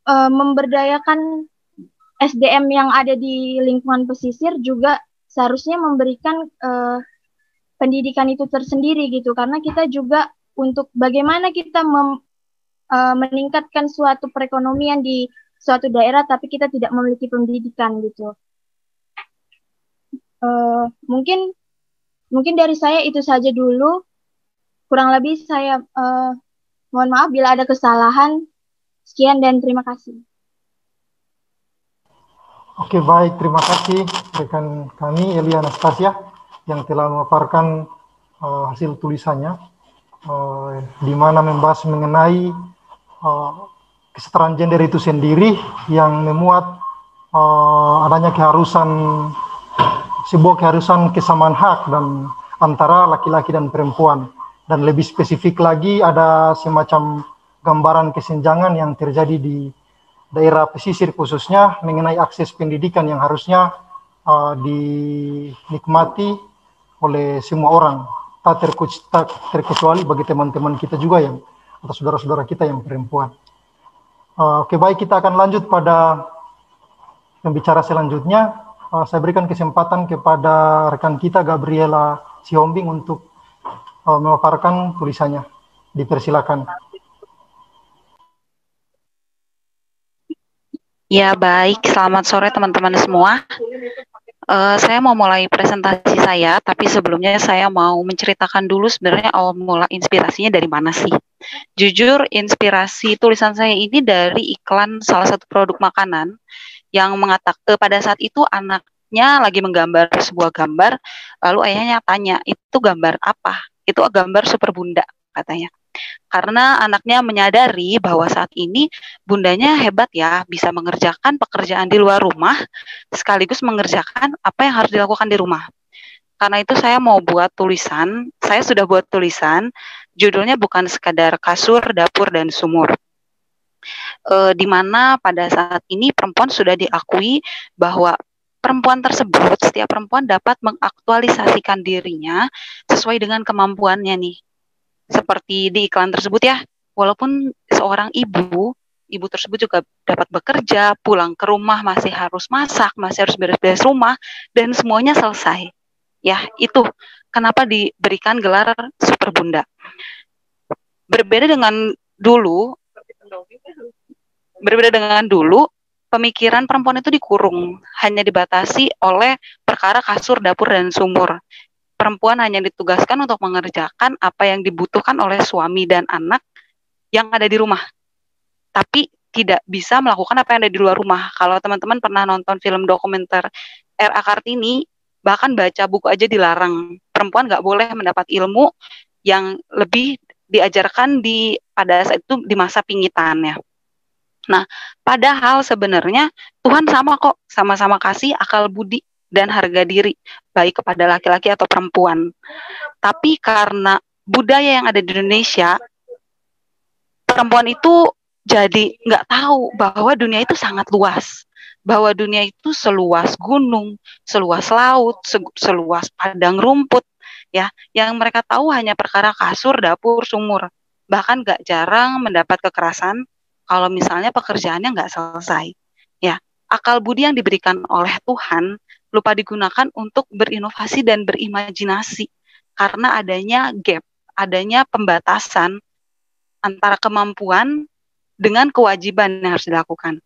memberdayakan SDM yang ada di lingkungan pesisir juga seharusnya memberikan pendidikan itu tersendiri gitu, karena kita juga untuk bagaimana kita meningkatkan suatu perekonomian di suatu daerah tapi kita tidak memiliki pendidikan gitu. Mungkin dari saya itu saja dulu, kurang lebih saya mohon maaf bila ada kesalahan. Sekian dan terima kasih. Oke, baik, terima kasih rekan kami Elia Anastasia yang telah memaparkan hasil tulisannya di mana membahas mengenai kesetaraan gender itu sendiri yang memuat adanya sebuah keharusan kesamaan hak dan antara laki-laki dan perempuan, dan lebih spesifik lagi ada semacam gambaran kesenjangan yang terjadi di daerah pesisir khususnya mengenai akses pendidikan yang harusnya dinikmati oleh semua orang, tak terkecuali bagi teman-teman kita juga yang atau saudara-saudara kita yang perempuan. Oke, baik, kita akan lanjut pada pembicara selanjutnya. Saya berikan kesempatan kepada rekan kita Gabriela Siombing untuk memaparkan tulisannya. Dipersilakan. Ya, baik. Selamat sore teman-teman semua. Saya mau mulai presentasi saya, tapi sebelumnya saya mau menceritakan dulu sebenarnya awal mula inspirasinya dari mana sih. Jujur, inspirasi tulisan saya ini dari iklan salah satu produk makanan yang mengatakan pada saat itu anaknya lagi menggambar sebuah gambar, lalu ayahnya tanya, itu gambar apa? Itu gambar Super Bunda, katanya. Karena anaknya menyadari bahwa saat ini bundanya hebat ya, bisa mengerjakan pekerjaan di luar rumah sekaligus mengerjakan apa yang harus dilakukan di rumah. Karena itu saya mau buat tulisan, saya sudah buat tulisan, judulnya bukan sekadar kasur, dapur, dan sumur. Di mana pada saat ini perempuan sudah diakui bahwa perempuan tersebut, setiap perempuan dapat mengaktualisasikan dirinya sesuai dengan kemampuannya nih. Seperti di iklan tersebut ya, walaupun seorang ibu tersebut juga dapat bekerja, pulang ke rumah masih harus masak, masih harus beres-beres rumah, dan semuanya selesai. Ya, itu kenapa diberikan gelar Super Bunda. Berbeda dengan dulu, pemikiran perempuan itu dikurung, hanya dibatasi oleh perkara kasur, dapur, dan sumur. perempuan hanya ditugaskan untuk mengerjakan apa yang dibutuhkan oleh suami dan anak yang ada di rumah, tapi tidak bisa melakukan apa yang ada di luar rumah. Kalau teman-teman pernah nonton film dokumenter R.A. Kartini, bahkan baca buku aja dilarang. Perempuan nggak boleh mendapat ilmu yang lebih diajarkan pada saat itu di masa pingitannya. Nah, padahal sebenarnya Tuhan sama kok, sama-sama kasih akal budi dan harga diri, baik kepada laki-laki atau perempuan. Tapi karena budaya yang ada di Indonesia, perempuan itu jadi nggak tahu bahwa dunia itu sangat luas, bahwa dunia itu seluas gunung, seluas laut, seluas padang rumput, ya. Yang mereka tahu hanya perkara kasur, dapur, sumur. Bahkan nggak jarang mendapat kekerasan kalau misalnya pekerjaannya nggak selesai. Ya, akal budi yang diberikan oleh Tuhan lupa digunakan untuk berinovasi dan berimajinasi karena adanya gap, adanya pembatasan antara kemampuan dengan kewajiban yang harus dilakukan.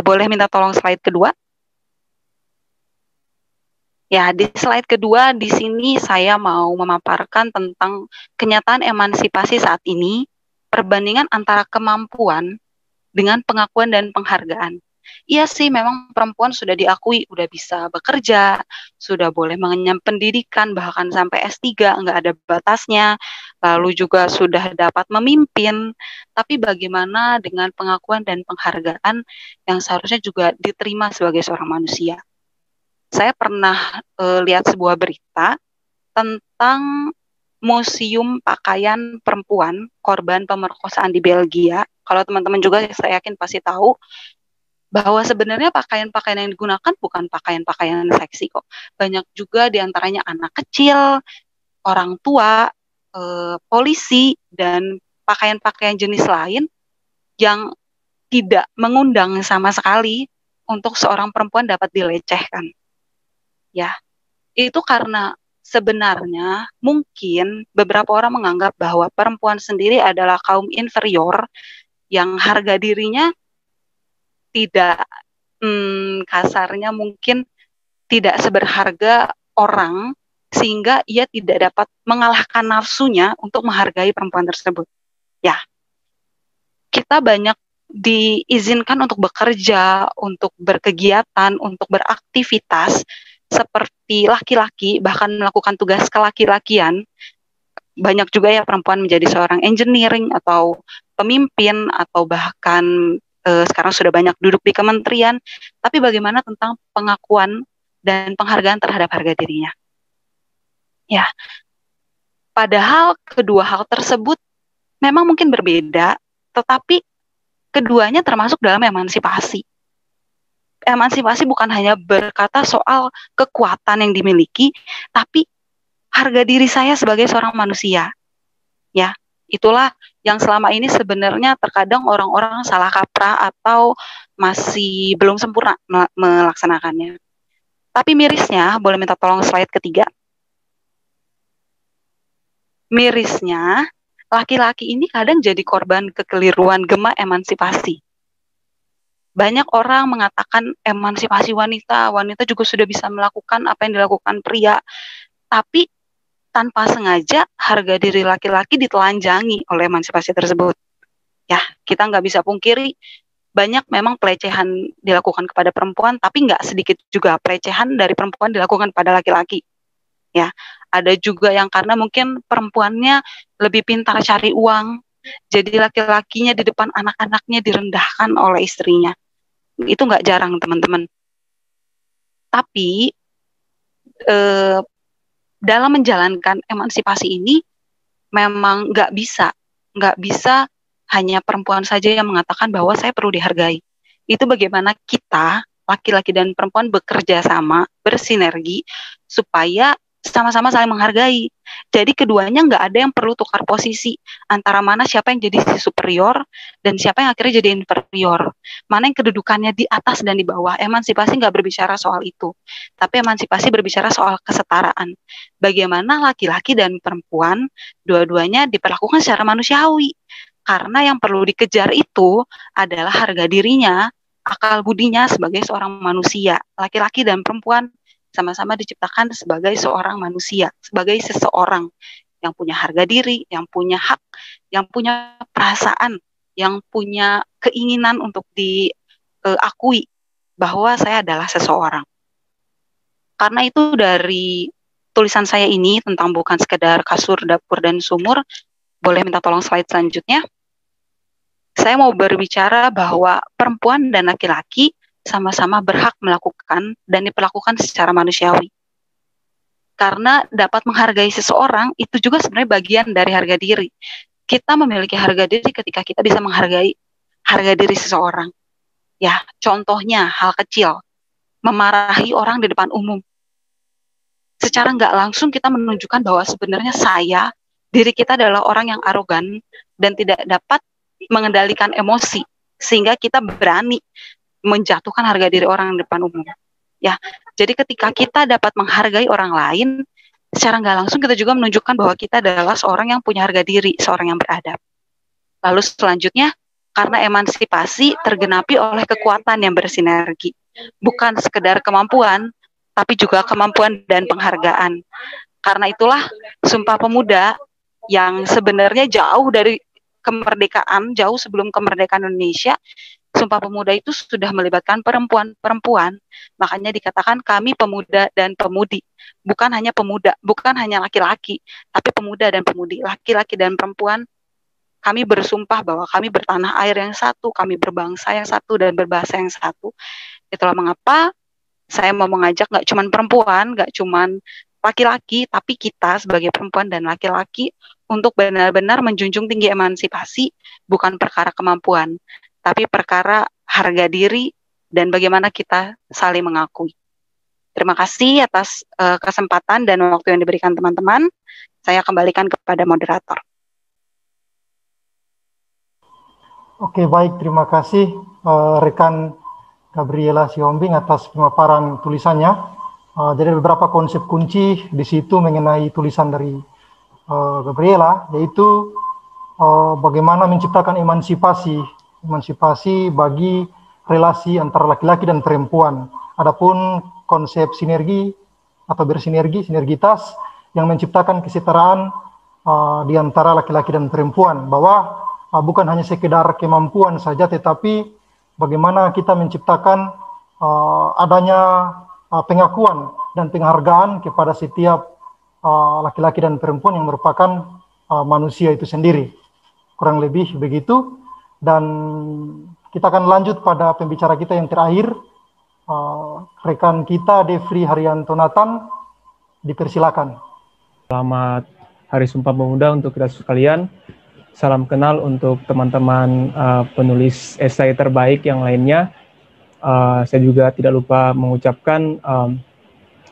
Boleh minta tolong slide kedua? Ya, di slide kedua di sini saya mau memaparkan tentang kenyataan emansipasi saat ini, perbandingan antara kemampuan dengan pengakuan dan penghargaan. Iya sih, memang perempuan sudah diakui, udah bisa bekerja, sudah boleh mengenyam pendidikan, bahkan sampai S3, nggak ada batasnya, lalu juga sudah dapat memimpin, tapi bagaimana dengan pengakuan dan penghargaan yang seharusnya juga diterima sebagai seorang manusia? Saya pernah lihat sebuah berita tentang museum pakaian perempuan korban pemerkosaan di Belgia. Kalau teman-teman juga saya yakin pasti tahu bahwa sebenarnya pakaian-pakaian yang digunakan bukan pakaian-pakaian seksi kok. Banyak juga diantaranya anak kecil, orang tua, polisi, dan pakaian-pakaian jenis lain yang tidak mengundang sama sekali untuk seorang perempuan dapat dilecehkan. Ya, itu karena sebenarnya mungkin beberapa orang menganggap bahwa perempuan sendiri adalah kaum inferior yang harga dirinya tidak kasarnya mungkin tidak seberharga orang sehingga ia tidak dapat mengalahkan nafsunya untuk menghargai perempuan tersebut. Ya, kita banyak diizinkan untuk bekerja, untuk berkegiatan, untuk beraktivitas seperti laki-laki, bahkan melakukan tugas kelaki-lakian. Banyak juga ya perempuan menjadi seorang engineering atau pemimpin atau bahkan sekarang sudah banyak duduk di kementerian, tapi bagaimana tentang pengakuan dan penghargaan terhadap harga dirinya? Ya, padahal kedua hal tersebut memang mungkin berbeda, tetapi keduanya termasuk dalam emansipasi. Emansipasi bukan hanya berkata soal kekuatan yang dimiliki, tapi harga diri saya sebagai seorang manusia. Ya, itulah yang selama ini sebenarnya terkadang orang-orang salah kaprah atau masih belum sempurna melaksanakannya. Tapi mirisnya, boleh minta tolong slide ketiga. Mirisnya, laki-laki ini kadang jadi korban kekeliruan gema emansipasi. Banyak orang mengatakan emansipasi wanita juga sudah bisa melakukan apa yang dilakukan pria, tapi tanpa sengaja harga diri laki-laki ditelanjangi oleh emansipasi tersebut. Ya, kita nggak bisa pungkiri banyak memang pelecehan dilakukan kepada perempuan, tapi nggak sedikit juga pelecehan dari perempuan dilakukan pada laki-laki. Ya, ada juga yang karena mungkin perempuannya lebih pintar cari uang, jadi laki-lakinya di depan anak-anaknya direndahkan oleh istrinya. Itu nggak jarang, teman-teman. Tapi dalam menjalankan emansipasi ini memang nggak bisa hanya perempuan saja yang mengatakan bahwa saya perlu dihargai. Itu bagaimana kita, laki-laki dan perempuan bekerja sama, bersinergi, supaya sama-sama saling menghargai. Jadi keduanya nggak ada yang perlu tukar posisi antara mana siapa yang jadi si superior dan siapa yang akhirnya jadi inferior. Mana yang kedudukannya di atas dan di bawah. Emansipasi nggak berbicara soal itu. Tapi emansipasi berbicara soal kesetaraan. Bagaimana laki-laki dan perempuan dua-duanya diperlakukan secara manusiawi. Karena yang perlu dikejar itu adalah harga dirinya, akal budinya sebagai seorang manusia. Laki-laki dan perempuan sama-sama diciptakan sebagai seorang manusia, sebagai seseorang yang punya harga diri, yang punya hak, yang punya perasaan, yang punya keinginan untuk diakui bahwa saya adalah seseorang. Karena itu dari tulisan saya ini tentang bukan sekedar kasur, dapur, dan sumur, boleh minta tolong slide selanjutnya. Saya mau berbicara bahwa perempuan dan laki-laki sama-sama berhak melakukan dan diperlakukan secara manusiawi. Karena dapat menghargai seseorang itu juga sebenarnya bagian dari harga diri. Kita memiliki harga diri ketika kita bisa menghargai harga diri seseorang. Ya, contohnya hal kecil, memarahi orang di depan umum. Secara nggak langsung kita menunjukkan bahwa sebenarnya diri kita adalah orang yang arogan dan tidak dapat mengendalikan emosi, sehingga kita berani menjatuhkan harga diri orang di depan umum. Ya, jadi ketika kita dapat menghargai orang lain, secara nggak langsung kita juga menunjukkan bahwa kita adalah seorang yang punya harga diri, seorang yang beradab. Lalu selanjutnya, karena emansipasi tergenapi oleh kekuatan yang bersinergi, bukan sekedar kemampuan, tapi juga kemampuan dan penghargaan. Karena itulah Sumpah Pemuda yang sebenarnya jauh dari kemerdekaan, jauh sebelum kemerdekaan Indonesia, Sumpah Pemuda itu sudah melibatkan perempuan-perempuan, makanya dikatakan kami pemuda dan pemudi, bukan hanya pemuda, bukan hanya laki-laki, tapi pemuda dan pemudi, laki-laki dan perempuan. Kami bersumpah bahwa kami bertanah air yang satu, kami berbangsa yang satu dan berbahasa yang satu. Itulah mengapa saya mau mengajak nggak cuma perempuan, nggak cuma laki-laki, tapi kita sebagai perempuan dan laki-laki untuk benar-benar menjunjung tinggi emansipasi, bukan perkara kemampuan, tapi perkara harga diri dan bagaimana kita saling mengakui. Terima kasih atas kesempatan dan waktu yang diberikan teman-teman. Saya kembalikan kepada moderator. Oke, baik. Terima kasih rekan Gabriela Siombing atas pemaparan tulisannya. Jadi beberapa konsep kunci di situ mengenai tulisan dari Gabriela, yaitu bagaimana menciptakan emansipasi bagi relasi antara laki-laki dan perempuan. Adapun konsep sinergi atau sinergitas yang menciptakan kesetaraan di antara laki-laki dan perempuan, bahwa bukan hanya sekedar kemampuan saja, tetapi bagaimana kita menciptakan adanya pengakuan dan penghargaan kepada setiap laki-laki dan perempuan yang merupakan manusia itu sendiri. Kurang lebih begitu. Dan kita akan lanjut pada pembicara kita yang terakhir, rekan kita Devri Haryanto Nathan, dipersilakan. Selamat Hari Sumpah Pemuda untuk kita sekalian. Salam kenal untuk teman-teman penulis esai terbaik yang lainnya. Saya juga tidak lupa mengucapkan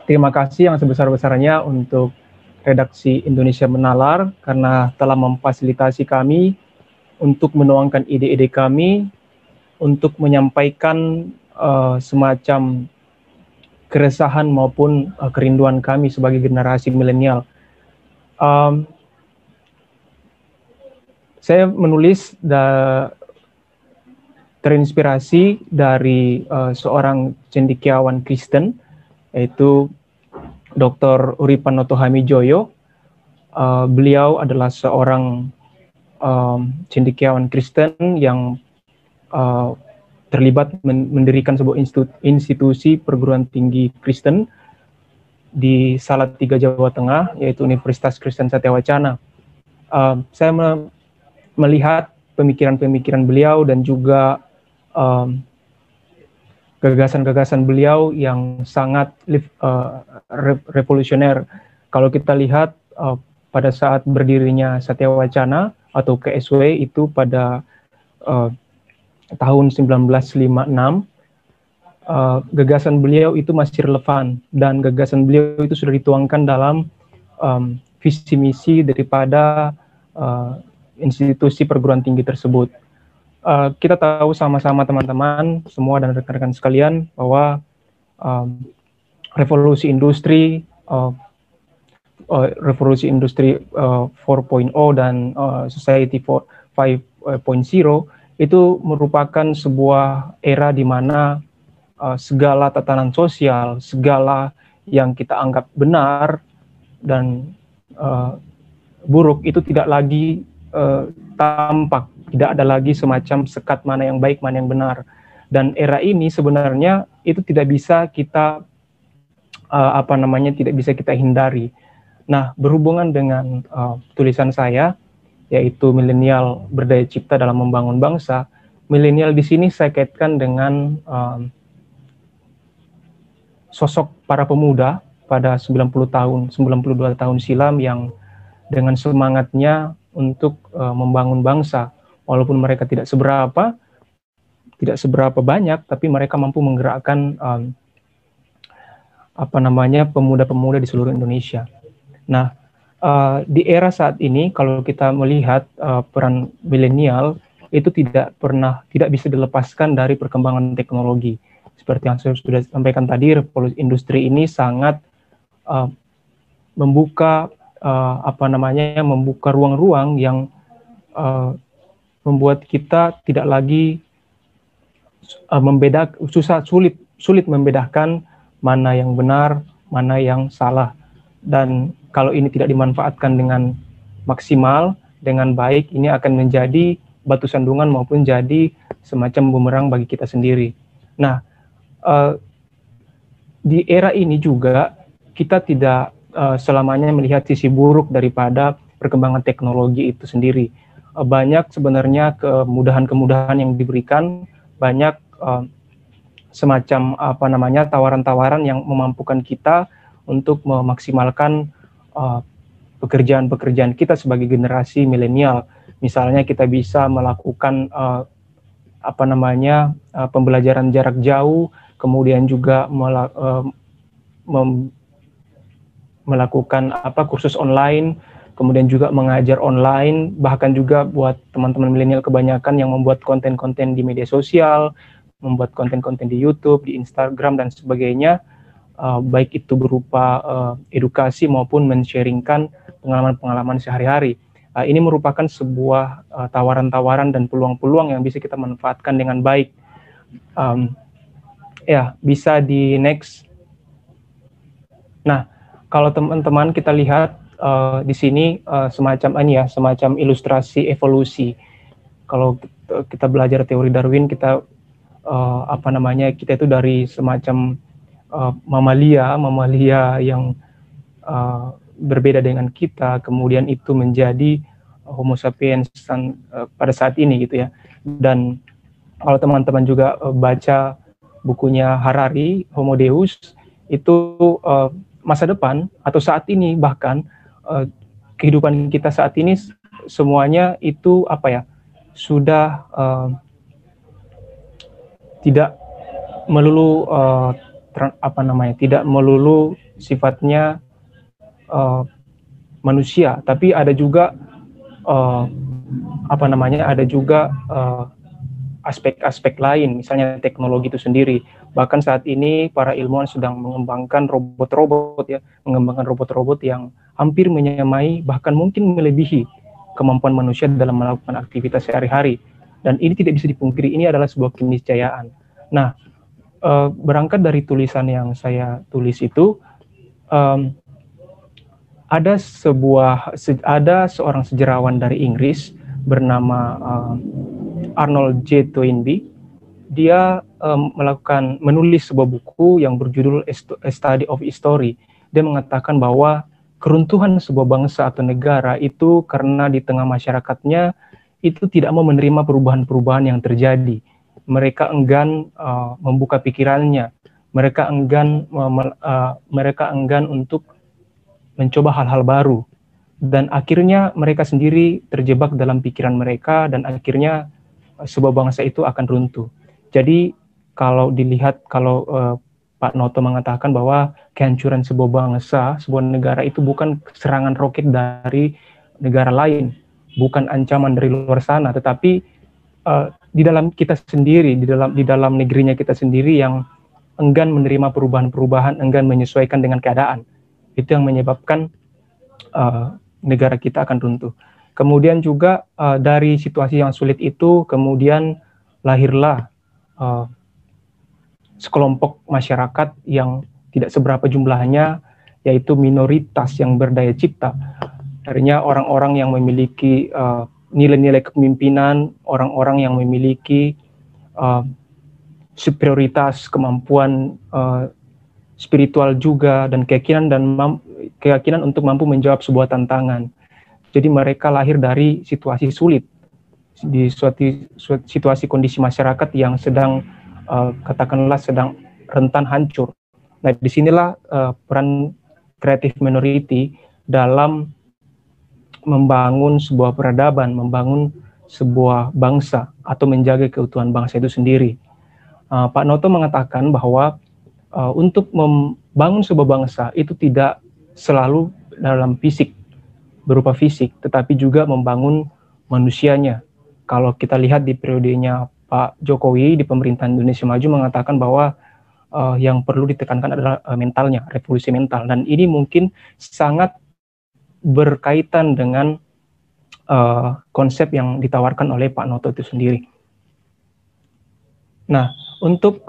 terima kasih yang sebesar-besarnya untuk redaksi Indonesia Menalar karena telah memfasilitasi kami untuk menuangkan ide-ide kami, untuk menyampaikan semacam keresahan maupun kerinduan kami sebagai generasi milenial. Saya menulis terinspirasi dari seorang cendekiawan Kristen, yaitu Dr. Uripan Noto Hamijoyo. Beliau adalah seorang cendekiawan Kristen yang terlibat mendirikan sebuah institusi perguruan tinggi Kristen di Salatiga, Jawa Tengah, yaitu Universitas Kristen Satyawacana. Saya melihat pemikiran-pemikiran beliau dan juga gagasan-gagasan beliau yang sangat revolusioner. Kalau kita lihat pada saat berdirinya Satyawacana atau KSW itu pada tahun 1956, gagasan beliau itu masih relevan dan gagasan beliau itu sudah dituangkan dalam visi misi daripada institusi perguruan tinggi tersebut. Kita tahu sama-sama teman-teman semua dan rekan-rekan sekalian bahwa revolusi industri 4.0 dan Society 5.0 itu merupakan sebuah era di mana segala tatanan sosial, segala yang kita anggap benar dan buruk itu tidak lagi tampak, tidak ada lagi semacam sekat mana yang baik, mana yang benar. Dan era ini sebenarnya itu tidak bisa kita tidak bisa kita hindari. Nah, berhubungan dengan tulisan saya, yaitu milenial berdaya cipta dalam membangun bangsa, milenial di sini saya kaitkan dengan sosok para pemuda pada 92 tahun silam yang dengan semangatnya untuk membangun bangsa, walaupun mereka tidak seberapa banyak, tapi mereka mampu menggerakkan pemuda-pemuda di seluruh Indonesia. Nah, di era saat ini kalau kita melihat peran milenial itu tidak bisa dilepaskan dari perkembangan teknologi. Seperti yang saya sudah sampaikan tadi, revolusi industri ini sangat membuka ruang-ruang yang membuat kita tidak lagi sulit membedakan mana yang benar, mana yang salah. Dan kalau ini tidak dimanfaatkan dengan maksimal, dengan baik, ini akan menjadi batu sandungan maupun jadi semacam bumerang bagi kita sendiri. Nah, di era ini juga kita tidak selamanya melihat sisi buruk daripada perkembangan teknologi itu sendiri. Banyak sebenarnya kemudahan-kemudahan yang diberikan, banyak semacam tawaran-tawaran yang memampukan kita untuk memaksimalkan pekerjaan-pekerjaan kita sebagai generasi milenial. Misalnya kita bisa melakukan pembelajaran jarak jauh, kemudian juga melakukan kursus online, kemudian juga mengajar online, bahkan juga buat teman-teman milenial kebanyakan yang membuat konten-konten di media sosial, membuat konten-konten di YouTube, di Instagram dan sebagainya, baik itu berupa edukasi maupun men-sharingkan pengalaman-pengalaman sehari-hari. Ini merupakan sebuah tawaran-tawaran dan peluang-peluang yang bisa kita manfaatkan dengan baik. Bisa di next. Nah, kalau teman-teman kita lihat di sini semacam ilustrasi evolusi. Kalau kita belajar teori Darwin, kita kita itu dari semacam mamalia yang berbeda dengan kita, kemudian itu menjadi Homo sapiens pada saat ini gitu ya. Dan kalau teman-teman juga baca bukunya Harari, Homo Deus, itu masa depan atau saat ini bahkan kehidupan kita saat ini semuanya itu sudah tidak melulu tidak melulu sifatnya manusia, tapi ada juga aspek-aspek lain, misalnya teknologi itu sendiri. Bahkan saat ini para ilmuwan sedang mengembangkan robot-robot yang hampir menyamai, bahkan mungkin melebihi kemampuan manusia dalam melakukan aktivitas sehari-hari. Dan ini tidak bisa dipungkiri, ini adalah sebuah keniscayaan. Nah, berangkat dari tulisan yang saya tulis itu, ada seorang sejarawan dari Inggris bernama Arnold J. Toynbee. Dia menulis sebuah buku yang berjudul A Study of History. Dia mengatakan bahwa keruntuhan sebuah bangsa atau negara itu karena di tengah masyarakatnya itu tidak mau menerima perubahan-perubahan yang terjadi. Mereka enggan membuka pikirannya. Mereka enggan untuk mencoba hal-hal baru. Dan akhirnya mereka sendiri terjebak dalam pikiran mereka, dan akhirnya sebuah bangsa itu akan runtuh. Jadi kalau dilihat, Pak Noto mengatakan bahwa kehancuran sebuah bangsa, sebuah negara itu bukan serangan roket dari negara lain, bukan ancaman dari luar sana, tetapi di dalam kita sendiri, di dalam negerinya kita sendiri yang enggan menerima perubahan-perubahan, enggan menyesuaikan dengan keadaan. Itu yang menyebabkan negara kita akan runtuh. Kemudian juga dari situasi yang sulit itu, kemudian lahirlah sekelompok masyarakat yang tidak seberapa jumlahnya, yaitu minoritas yang berdaya cipta. Artinya orang-orang yang memiliki nilai-nilai kepemimpinan, orang-orang yang memiliki superioritas, kemampuan spiritual juga, dan keyakinan untuk mampu menjawab sebuah tantangan. Jadi mereka lahir dari situasi sulit, di suatu situasi kondisi masyarakat yang sedang katakanlah sedang rentan hancur. Nah, disinilah peran creative minority dalam membangun sebuah peradaban, membangun sebuah bangsa, atau menjaga keutuhan bangsa itu sendiri. Pak Noto mengatakan bahwa untuk membangun sebuah bangsa itu tidak selalu dalam fisik, berupa fisik, tetapi juga membangun manusianya. Kalau kita lihat di periodenya Pak Jokowi di pemerintahan Indonesia Maju mengatakan bahwa yang perlu ditekankan adalah mentalnya, revolusi mental. Dan ini mungkin sangat berkaitan dengan konsep yang ditawarkan oleh Pak Noto itu sendiri. Nah, untuk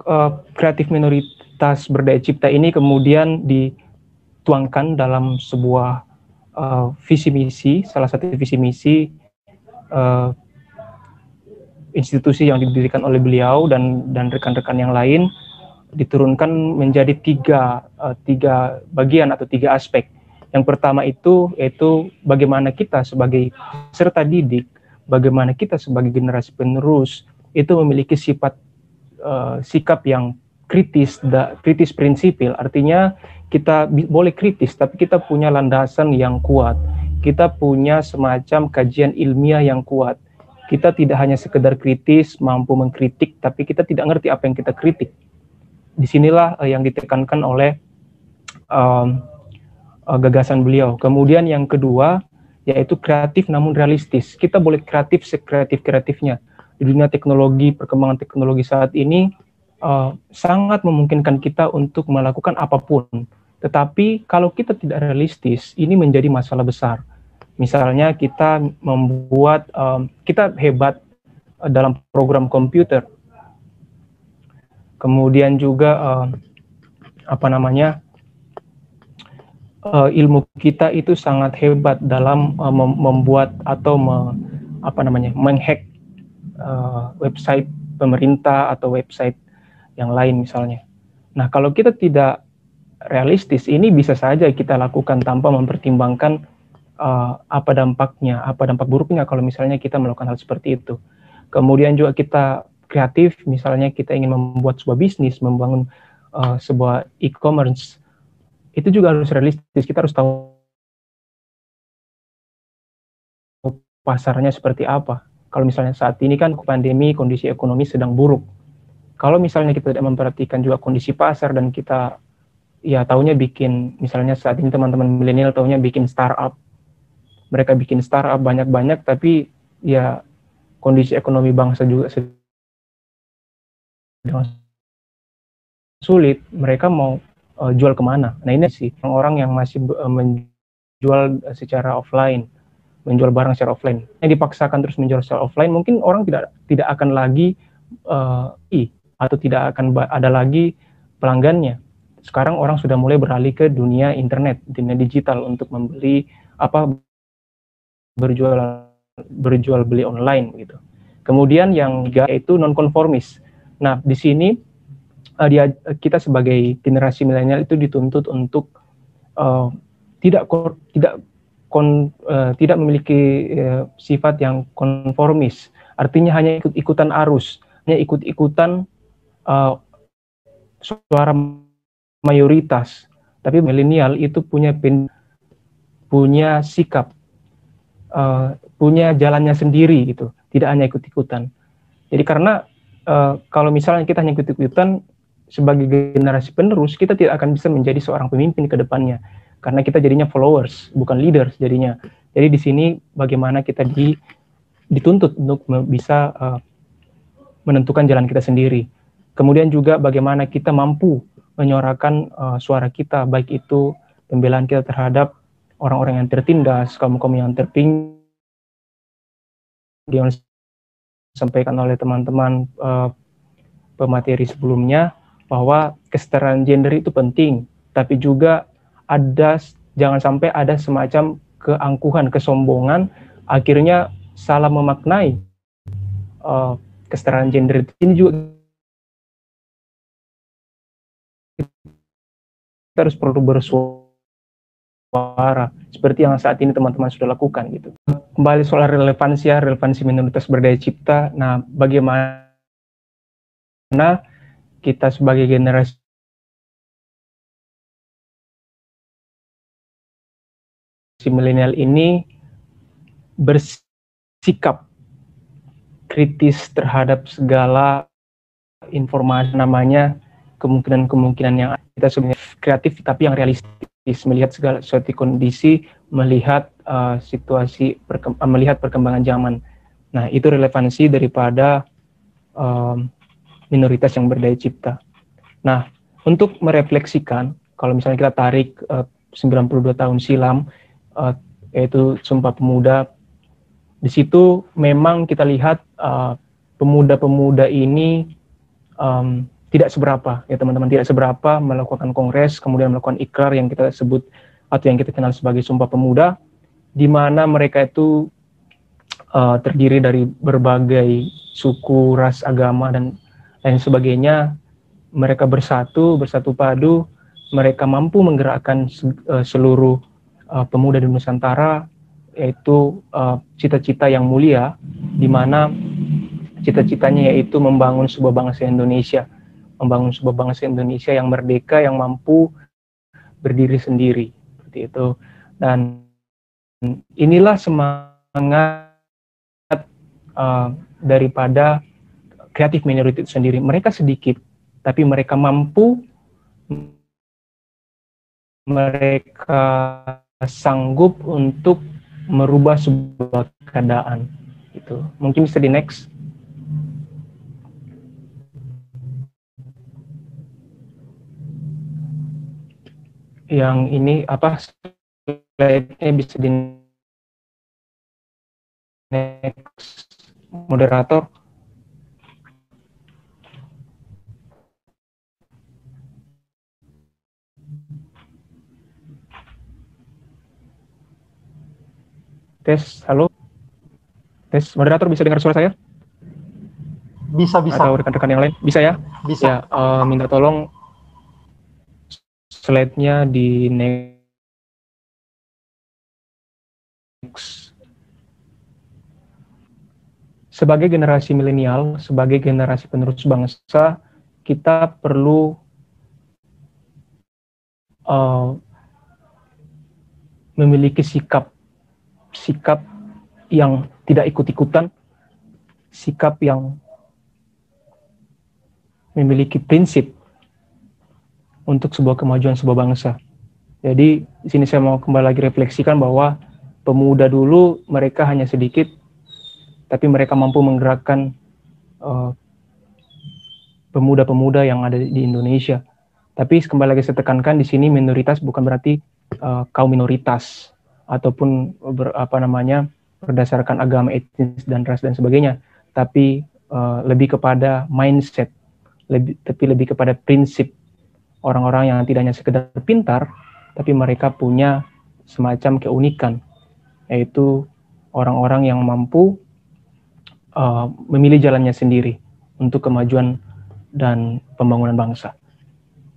kreatif minoritas berdaya cipta ini kemudian dituangkan dalam sebuah visi misi, salah satu visi misi institusi yang didirikan oleh beliau dan rekan-rekan yang lain, diturunkan menjadi tiga bagian atau tiga aspek. Yang pertama itu yaitu bagaimana kita sebagai peserta didik, bagaimana kita sebagai generasi penerus itu memiliki sikap yang kritis prinsipil. Artinya kita boleh kritis, tapi kita punya landasan yang kuat. Kita punya semacam kajian ilmiah yang kuat. Kita tidak hanya sekedar kritis, mampu mengkritik, tapi kita tidak ngerti apa yang kita kritik. Disinilah yang ditekankan oleh gagasan beliau. Kemudian yang kedua, yaitu kreatif namun realistis. Kita boleh kreatif sekreatif-kreatifnya. Di dunia teknologi, perkembangan teknologi saat ini sangat memungkinkan kita untuk melakukan apapun. Tetapi kalau kita tidak realistis, ini menjadi masalah besar. Misalnya kita membuat, kita hebat dalam program komputer. Kemudian juga ilmu kita itu sangat hebat dalam membuat atau menghack website pemerintah atau website yang lain misalnya. Nah, kalau kita tidak realistis, ini bisa saja kita lakukan tanpa mempertimbangkan apa dampaknya, apa dampak buruknya kalau misalnya kita melakukan hal seperti itu. Kemudian juga kita kreatif, misalnya kita ingin membuat sebuah bisnis, membangun sebuah e-commerce, itu juga harus realistis. Kita harus tahu pasarnya seperti apa. Kalau misalnya saat ini kan pandemi, kondisi ekonomi sedang buruk. Kalau misalnya kita tidak memperhatikan juga kondisi pasar dan kita ya taunya bikin, misalnya saat ini teman-teman milenial taunya bikin startup. Mereka bikin startup banyak-banyak, tapi ya kondisi ekonomi bangsa juga sedang sulit. Mereka mau jual kemana? Nah, ini sih orang yang masih menjual secara offline, menjual barang secara offline. Yang dipaksakan terus menjual secara offline, mungkin orang tidak akan lagi atau tidak akan ada lagi pelanggannya. Sekarang orang sudah mulai beralih ke dunia internet, dunia digital untuk membeli berjual beli online gitu. Kemudian yang yaitu nonkonformis. Nah, di sini kita sebagai generasi milenial itu dituntut untuk tidak memiliki sifat yang konformis. Artinya hanya ikut-ikutan arus, hanya ikut-ikutan suara mayoritas. Tapi milenial itu punya sikap, punya jalannya sendiri gitu, tidak hanya ikut-ikutan. Jadi karena kalau misalnya kita hanya ikut-ikutan sebagai generasi penerus, kita tidak akan bisa menjadi seorang pemimpin ke depannya, karena kita jadinya followers, bukan leaders jadinya. Jadi di sini bagaimana kita dituntut untuk bisa menentukan jalan kita sendiri. Kemudian juga bagaimana kita mampu menyuarakan suara kita, baik itu pembelaan kita terhadap orang-orang yang tertindas, kaum-kaum yang terpinggir, yang disampaikan oleh teman-teman pemateri sebelumnya, bahwa kesetaraan gender itu penting. tapi juga jangan sampai ada semacam keangkuhan, kesombongan, akhirnya salah memaknai kesetaraan gender ini juga kita harus perlu bersuara seperti yang saat ini teman-teman sudah lakukan gitu. Kembali soal relevansi minoritas berdaya cipta. Nah, bagaimana kita sebagai generasi milenial ini bersikap kritis terhadap segala informasi, namanya kemungkinan-kemungkinan yang kita sebenarnya kreatif tapi yang realistis, melihat segala suatu kondisi, melihat melihat perkembangan zaman. Nah, itu relevansi daripada minoritas yang berdaya cipta. Nah, untuk merefleksikan, kalau misalnya kita tarik 92 tahun silam, yaitu Sumpah Pemuda, di situ memang kita lihat pemuda-pemuda ini tidak seberapa, ya teman-teman, tidak seberapa melakukan kongres, kemudian melakukan ikrar yang kita sebut atau yang kita kenal sebagai Sumpah Pemuda, di mana mereka itu terdiri dari berbagai suku, ras, agama, dan lain sebagainya. Mereka bersatu padu, mereka mampu menggerakkan seluruh pemuda di Nusantara, yaitu cita-cita yang mulia, di mana cita-citanya yaitu membangun sebuah bangsa Indonesia, yang merdeka, yang mampu berdiri sendiri, seperti itu. Dan inilah semangat daripada kreatif minority itu sendiri. Mereka sedikit, tapi mereka mampu, mereka sanggup untuk merubah sebuah keadaan. Itu mungkin bisa di next. Yang ini apa? Slide-nya bisa di next, moderator. Tes, halo. Tes, moderator bisa dengar suara saya? Bisa. Atau rekan-rekan yang lain? Bisa ya? Bisa. Ya, minta tolong slide-nya di next. Sebagai generasi milenial, sebagai generasi penerus bangsa, kita perlu memiliki sikap yang tidak ikut-ikutan, sikap yang memiliki prinsip untuk sebuah kemajuan sebuah bangsa. Jadi di sini saya mau kembali lagi refleksikan bahwa pemuda dulu mereka hanya sedikit, tapi mereka mampu menggerakkan pemuda-pemuda yang ada di Indonesia. Tapi kembali lagi saya tekankan di sini minoritas bukan berarti kaum minoritas ataupun berdasarkan agama, etnis dan ras dan sebagainya, tapi lebih kepada mindset, lebih kepada prinsip orang-orang yang tidak hanya sekedar pintar, tapi mereka punya semacam keunikan, yaitu orang-orang yang mampu memilih jalannya sendiri untuk kemajuan dan pembangunan bangsa.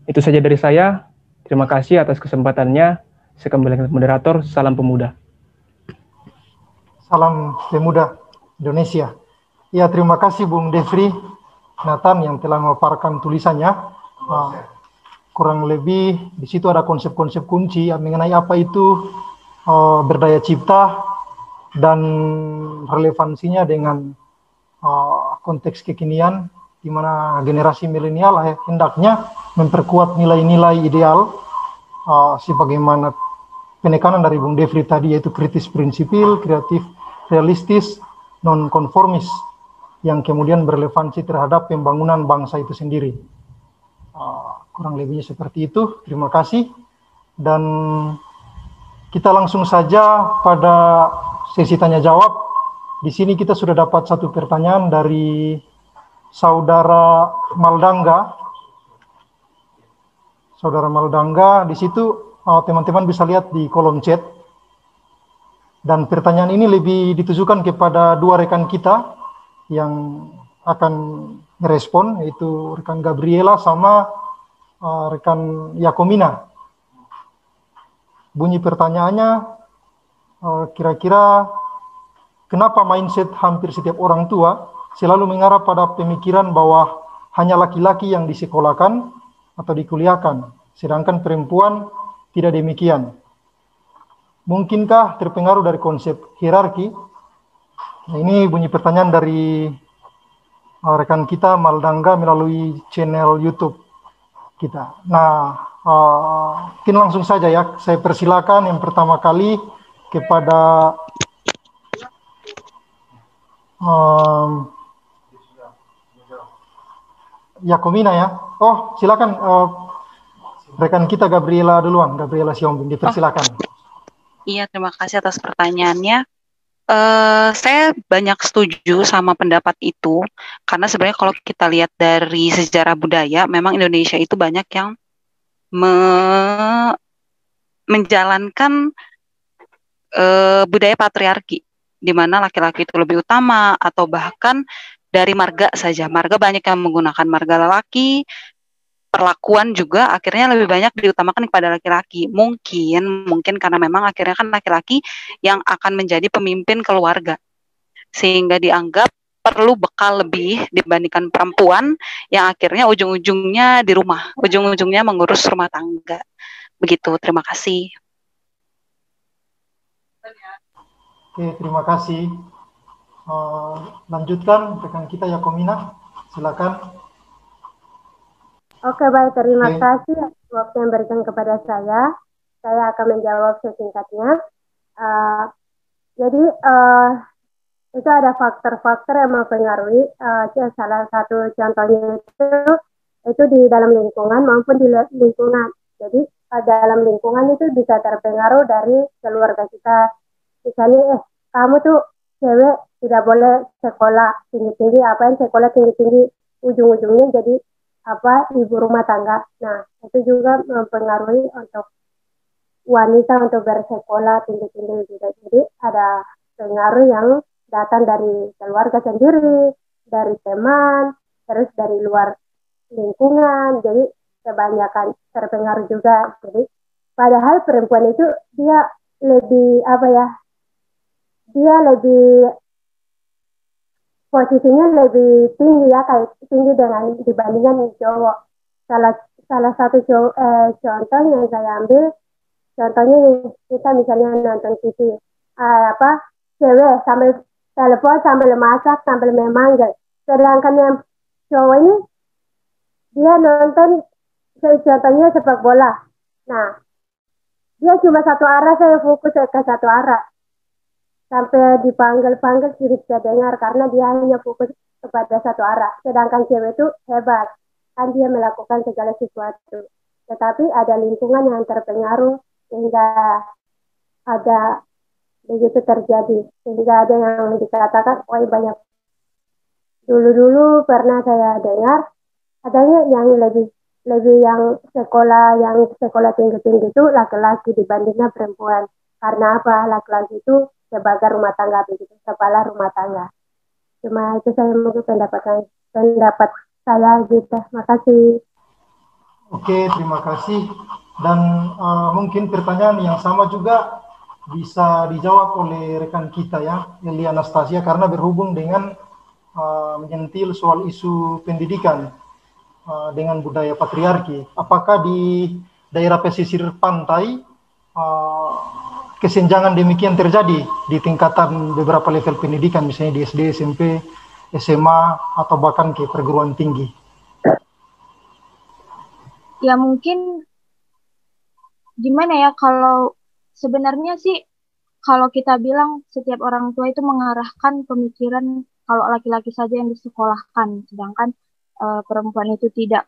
Itu saja dari saya. Terima kasih atas kesempatannya. Saya kembali ke moderator. Salam pemuda. Salam pemuda Indonesia. Ya, terima kasih Bung Devri Nathan yang telah memaparkan tulisannya. Kurang lebih di situ ada konsep-konsep kunci mengenai apa itu berdaya cipta dan relevansinya dengan konteks kekinian, di mana generasi milenial hendaknya memperkuat nilai-nilai ideal sebagaimana penekanan dari Bung Devri tadi, yaitu kritis prinsipil, kreatif realistis, non-konformis, yang kemudian berrelevansi terhadap pembangunan bangsa itu sendiri. Kurang lebihnya seperti itu. Terima kasih. Dan kita langsung saja pada sesi tanya jawab. Di sini kita sudah dapat satu pertanyaan dari Saudara Maldangga. Saudara Maldangga. Di situ teman-teman bisa lihat di kolom chat. Dan pertanyaan ini lebih ditujukan kepada dua rekan kita yang akan merespon, yaitu rekan Gabriela sama rekan Yakomina. Bunyi pertanyaannya, kira-kira kenapa mindset hampir setiap orang tua selalu mengarah pada pemikiran bahwa hanya laki-laki yang disekolahkan atau dikuliahkan, sedangkan perempuan tidak demikian? Mungkinkah terpengaruh dari konsep hierarki? Nah, ini bunyi pertanyaan dari rekan kita Maldangga melalui channel YouTube kita. Nah, mungkin langsung saja ya, saya persilakan yang pertama kali kepada Yakomina ya. Oh, silakan rekan kita Gabriela duluan, Gabriela Siombing, dipersilakan. Iya, terima kasih atas pertanyaannya. Saya banyak setuju sama pendapat itu, karena sebenarnya kalau kita lihat dari sejarah budaya, memang Indonesia itu banyak yang menjalankan budaya patriarki, di mana laki-laki itu lebih utama, atau bahkan dari marga saja. Marga banyak yang menggunakan marga lelaki, perlakuan juga akhirnya lebih banyak diutamakan kepada laki-laki. Mungkin karena memang akhirnya kan laki-laki yang akan menjadi pemimpin keluarga, sehingga dianggap perlu bekal lebih dibandingkan perempuan yang akhirnya ujung-ujungnya di rumah, ujung-ujungnya mengurus rumah tangga. Begitu, terima kasih. Oke, terima kasih. Lanjutkan rekan kita Yakomina, silakan. Oke, baik. Terima kasih atas waktu yang berikan kepada saya. Saya akan menjawab sesingkatnya. Jadi, itu ada faktor-faktor yang mempengaruhi. Salah satu contohnya itu di dalam lingkungan maupun di lingkungan. Jadi, dalam lingkungan itu bisa terpengaruh dari keluarga kita. Misalnya, kamu tuh cewek tidak boleh sekolah tinggi-tinggi, apa yang sekolah tinggi-tinggi, ujung-ujungnya jadi ibu rumah tangga. Nah, itu juga mempengaruhi untuk wanita untuk bersekolah tinggi-tinggi juga. Jadi ada pengaruh yang datang dari keluarga sendiri, dari teman, terus dari luar lingkungan. Jadi kebanyakan terpengaruh juga. Jadi padahal perempuan itu dia lebih dia lebih posisinya lebih tinggi ya, kayak tinggi dengan dibandingkan cowok. Salah satu contoh yang saya ambil, contohnya kita misalnya nonton TV, cewek sambil telepon, sambil masak, sambil memanggil. Sedangkan yang cowok ini dia nonton, contohnya sepak bola. Nah, dia cuma satu arah, saya fokus ke satu arah. Sampai dipanggil-panggil tidak bisa dengar karena dia hanya fokus kepada satu arah. Sedangkan cewek itu hebat, kan dia melakukan segala sesuatu. Tetapi ada lingkungan yang terpengaruh sehingga ada begitu terjadi. Sehingga ada yang dikatakan, banyak. Dulu-dulu pernah saya dengar, adanya yang lebih yang sekolah tinggi-tinggi itu laki-laki dibandingkan perempuan. Karena apa? Laki-laki itu sebagai rumah tangga, begitu, kepala rumah tangga. Cuma itu saya mungkin pendapat saya gitu. Makasih. Oke, terima kasih. Dan mungkin pertanyaan yang sama juga bisa dijawab oleh rekan kita ya, Eli Anastasia, karena berhubung dengan menyentil soal isu pendidikan dengan budaya patriarki. Apakah di daerah pesisir pantai kesenjangan demikian terjadi di tingkatan beberapa level pendidikan, misalnya di SD, SMP, SMA, atau bahkan ke perguruan tinggi? Ya mungkin gimana ya, kalau sebenarnya sih kalau kita bilang setiap orang tua itu mengarahkan pemikiran kalau laki-laki saja yang disekolahkan, sedangkan perempuan itu tidak.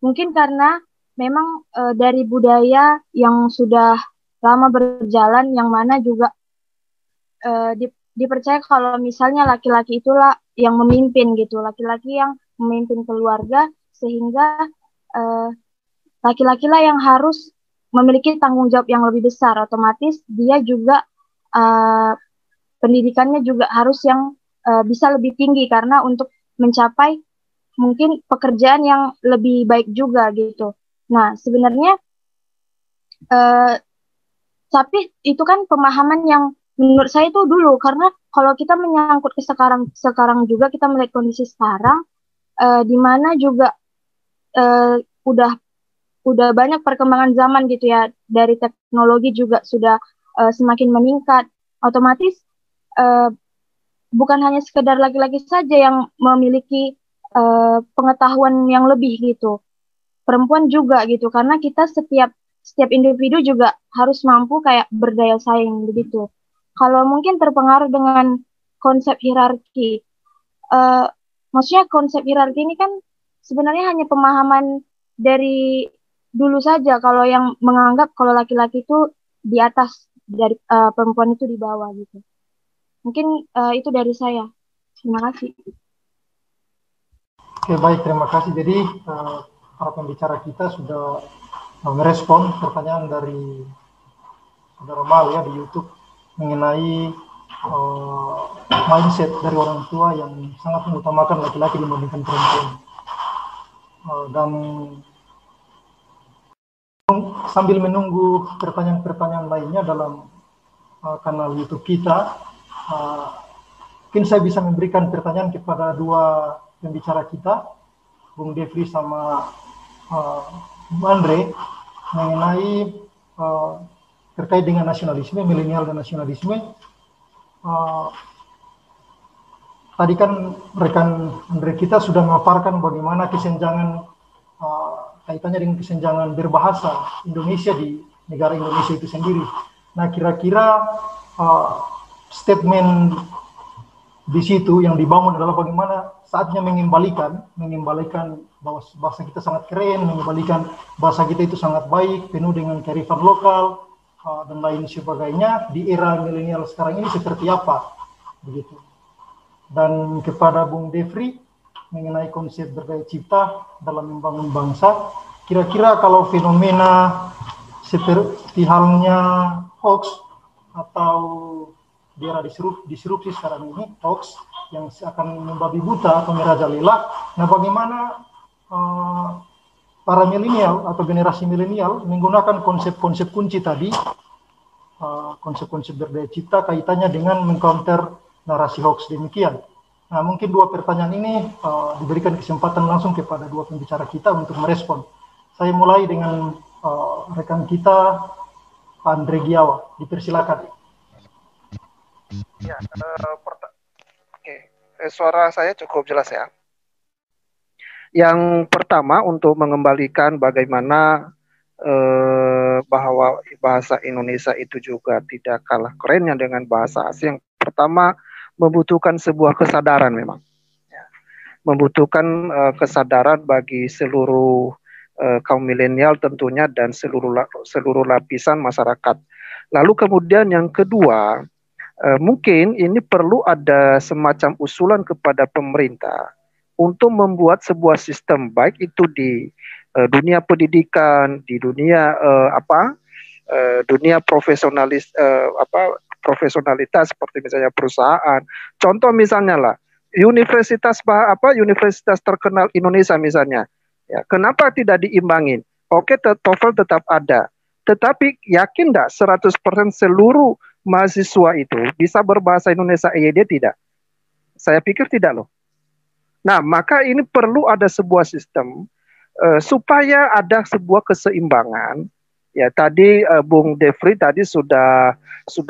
Mungkin karena memang dari budaya yang sudah lama berjalan, yang mana juga dipercaya kalau misalnya laki-laki itulah yang memimpin gitu, laki-laki yang memimpin keluarga, sehingga laki-laki lah yang harus memiliki tanggung jawab yang lebih besar. Otomatis dia juga pendidikannya juga harus yang bisa lebih tinggi karena untuk mencapai mungkin pekerjaan yang lebih baik juga gitu. Nah, sebenarnya tapi itu kan pemahaman yang menurut saya itu dulu, karena kalau kita menyangkut ke sekarang juga kita melihat kondisi sekarang, di mana juga udah banyak perkembangan zaman gitu ya, dari teknologi juga sudah semakin meningkat. Otomatis bukan hanya sekedar laki-laki saja yang memiliki pengetahuan yang lebih gitu, perempuan juga gitu, karena kita setiap individu juga harus mampu kayak berdaya saing begitu. Kalau mungkin terpengaruh dengan konsep hierarki, maksudnya konsep hierarki ini kan sebenarnya hanya pemahaman dari dulu saja, kalau yang menganggap kalau laki-laki itu di atas dari perempuan itu di bawah gitu. Mungkin itu dari saya. Terima kasih. Oke, baik, terima kasih. Jadi para pembicara kita sudah merespon pertanyaan dari Saudara Mal ya di YouTube mengenai mindset dari orang tua yang sangat mengutamakan laki-laki dibandingkan perempuan. Dan sambil menunggu pertanyaan-pertanyaan lainnya dalam kanal YouTube kita, mungkin saya bisa memberikan pertanyaan kepada dua pembicara kita, Bung Devri sama Andre, mengenai terkait dengan nasionalisme, milenial dan nasionalisme. Tadi kan rekan Andre kita sudah memaparkan bagaimana kesenjangan kaitannya dengan kesenjangan berbahasa Indonesia di negara Indonesia itu sendiri. Nah, kira-kira statement di situ yang dibangun adalah bagaimana saatnya mengembalikan bahasa kita sangat keren, mengembalikan bahasa kita itu sangat baik, penuh dengan kearifan lokal dan lain sebagainya di era milenial sekarang ini seperti apa, begitu. Dan kepada Bung Devri mengenai konsep berdaya cipta dalam membangun bangsa, kira-kira kalau fenomena seperti halnya hoax atau di era disrupsi sekarang ini, hoax yang akan membabi buta atau merajalela. Nah, bagaimana para milenial atau generasi milenial menggunakan konsep-konsep kunci tadi, konsep-konsep berdaya cipta kaitannya dengan mengcounter narasi hoax demikian. Nah, mungkin dua pertanyaan ini diberikan kesempatan langsung kepada dua pembicara kita untuk merespon. Saya mulai dengan rekan kita, Pak Andre Giawa. Dipersilakan. Ya, suara saya cukup jelas ya. Yang pertama untuk mengembalikan bagaimana bahwa bahasa Indonesia itu juga tidak kalah kerennya dengan bahasa asing. Yang pertama membutuhkan sebuah kesadaran memang. Ya. Membutuhkan kesadaran bagi seluruh kaum milenial tentunya dan seluruh lapisan masyarakat. Lalu kemudian yang kedua, mungkin ini perlu ada semacam usulan kepada pemerintah untuk membuat sebuah sistem baik itu di dunia pendidikan, di dunia dunia profesionalitas seperti misalnya perusahaan. Contoh misalnya lah universitas terkenal Indonesia misalnya. Ya, kenapa tidak diimbangin? Oke, TOEFL tetap ada. Tetapi yakin enggak 100% seluruh mahasiswa itu bisa berbahasa Indonesia EYD tidak? Saya pikir tidak loh. Nah, maka ini perlu ada sebuah sistem supaya ada sebuah keseimbangan. Ya, tadi Bung Devri tadi sudah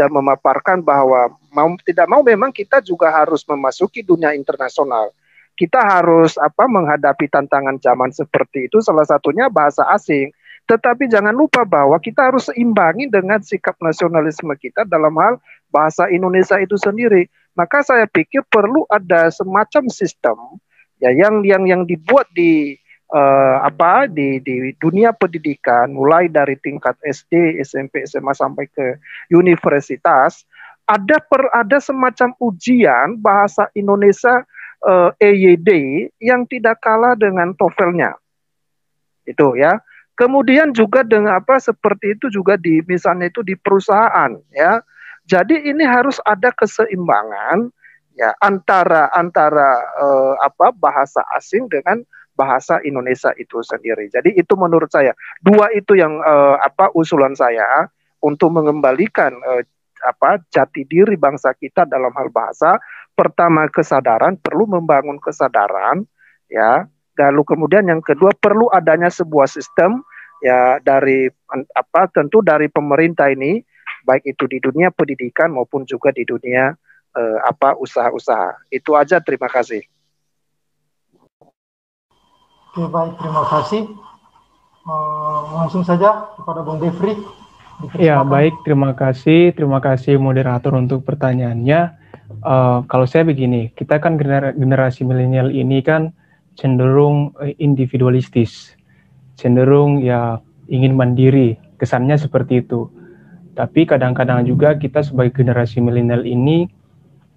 memaparkan bahwa mau tidak mau memang kita juga harus memasuki dunia internasional. Kita harus menghadapi tantangan zaman seperti itu, salah satunya bahasa asing. Tetapi jangan lupa bahwa kita harus seimbangi dengan sikap nasionalisme kita dalam hal bahasa Indonesia itu sendiri. Maka saya pikir perlu ada semacam sistem ya yang dibuat di dunia pendidikan mulai dari tingkat SD, SMP, SMA sampai ke universitas, ada semacam ujian bahasa Indonesia EYD yang tidak kalah dengan TOEFL-nya. Itu ya. Kemudian juga dengan seperti itu juga di misalnya itu di perusahaan ya. Jadi ini harus ada keseimbangan ya antara bahasa asing dengan bahasa Indonesia itu sendiri. Jadi itu menurut saya dua itu yang usulan saya untuk mengembalikan jati diri bangsa kita dalam hal bahasa. Pertama kesadaran, perlu membangun kesadaran ya. Lalu kemudian yang kedua perlu adanya sebuah sistem ya dari tentu dari pemerintah ini, baik itu di dunia pendidikan maupun juga di dunia usaha-usaha. Itu aja, terima kasih. Oke, baik, terima kasih. Langsung saja kepada Bung Devri. Ya, baik, terima kasih moderator untuk pertanyaannya. Kalau saya begini, kita kan generasi milenial ini kan cenderung individualistis, cenderung ya ingin mandiri, kesannya seperti itu. Tapi kadang-kadang juga kita sebagai generasi milenial ini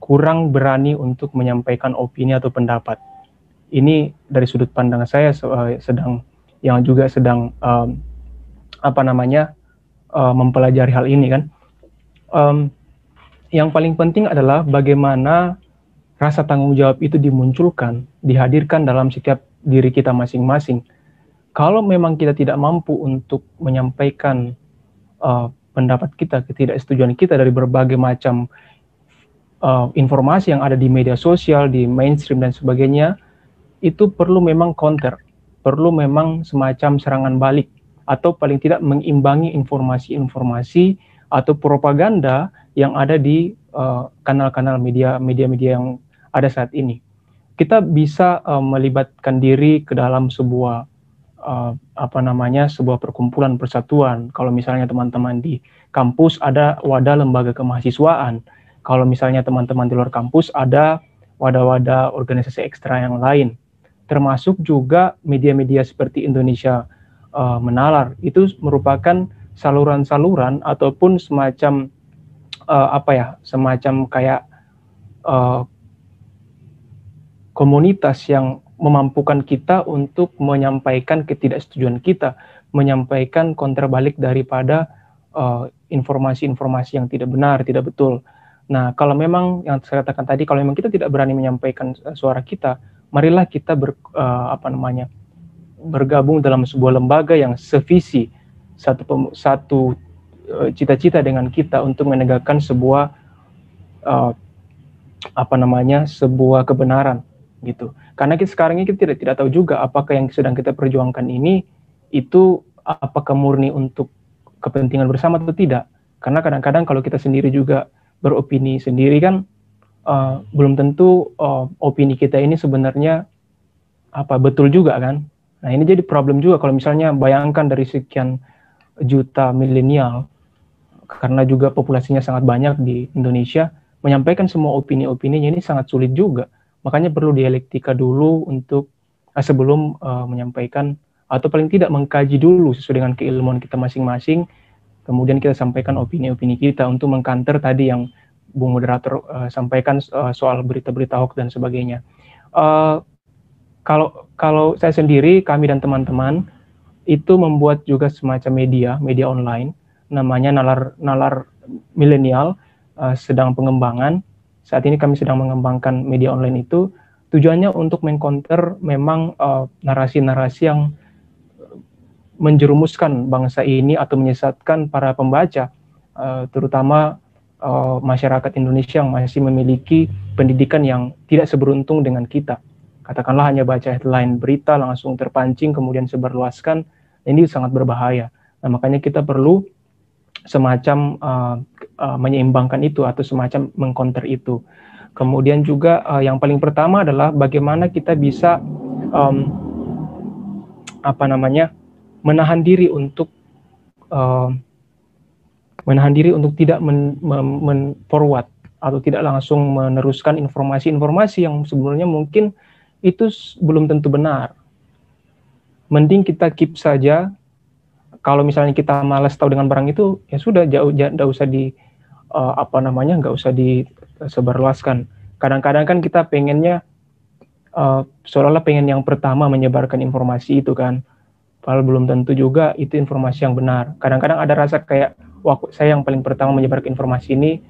kurang berani untuk menyampaikan opini atau pendapat. Ini dari sudut pandang saya sedang mempelajari hal ini kan. Yang paling penting adalah bagaimana rasa tanggung jawab itu dimunculkan, dihadirkan dalam setiap diri kita masing-masing. Kalau memang kita tidak mampu untuk menyampaikan pendapat kita, ketidaksetujuan kita dari berbagai macam informasi yang ada di media sosial, di mainstream dan sebagainya, itu perlu memang counter, perlu memang semacam serangan balik, atau paling tidak mengimbangi informasi-informasi atau propaganda yang ada di kanal-kanal media yang ada saat ini. Kita bisa melibatkan diri ke dalam sebuah sebuah perkumpulan persatuan. Kalau misalnya teman-teman di kampus ada wadah lembaga kemahasiswaan, kalau misalnya teman-teman di luar kampus ada wadah-wadah organisasi ekstra yang lain, termasuk juga media-media seperti Indonesia Menalar. Itu merupakan saluran-saluran ataupun semacam semacam kayak komunitas yang memampukan kita untuk menyampaikan ketidaksetujuan kita, menyampaikan kontrabalik daripada informasi-informasi yang tidak benar, tidak betul. Nah, kalau memang yang saya katakan tadi, kalau memang kita tidak berani menyampaikan suara kita, marilah kita bergabung dalam sebuah lembaga yang sevisi, satu cita-cita dengan kita untuk menegakkan sebuah sebuah kebenaran gitu. Karena sekarang ini kita tidak tahu juga apakah yang sedang kita perjuangkan ini itu apakah murni untuk kepentingan bersama atau tidak. Karena kadang-kadang kalau kita sendiri juga beropini sendiri kan belum tentu opini kita ini sebenarnya betul juga kan. Nah, ini jadi problem juga kalau misalnya bayangkan dari sekian juta milenial, karena juga populasinya sangat banyak di Indonesia, menyampaikan semua opini-opininya ini sangat sulit juga. Makanya perlu dialektika dulu untuk sebelum menyampaikan, atau paling tidak mengkaji dulu sesuai dengan keilmuan kita masing-masing, kemudian kita sampaikan opini-opini kita untuk mengkanter tadi yang Bung Moderator sampaikan soal berita-berita hoax dan sebagainya. Kalau saya sendiri, kami dan teman-teman itu membuat juga semacam media online, namanya Nalar Milenial, sedang pengembangan. Saat ini kami sedang mengembangkan media online itu, tujuannya untuk mengcounter memang narasi-narasi yang menjerumuskan bangsa ini atau menyesatkan para pembaca, terutama masyarakat Indonesia yang masih memiliki pendidikan yang tidak seberuntung dengan kita. Katakanlah hanya baca headline berita langsung terpancing kemudian sebarluaskan, ini sangat berbahaya. Nah, makanya kita perlu semacam menyeimbangkan itu atau semacam mengcounter itu. Kemudian juga yang paling pertama adalah bagaimana kita bisa menahan diri untuk tidak forward atau tidak langsung meneruskan informasi-informasi yang sebenarnya mungkin itu belum tentu benar. Mending kita keep saja. Kalau misalnya kita malas tahu dengan barang itu, ya sudah, nggak usah nggak usah disebarluaskan. Kadang-kadang kan kita pengennya seolah-olah pengen yang pertama menyebarkan informasi itu kan. Padahal belum tentu juga itu informasi yang benar. Kadang-kadang ada rasa kayak, wah saya yang paling pertama menyebarkan informasi ini,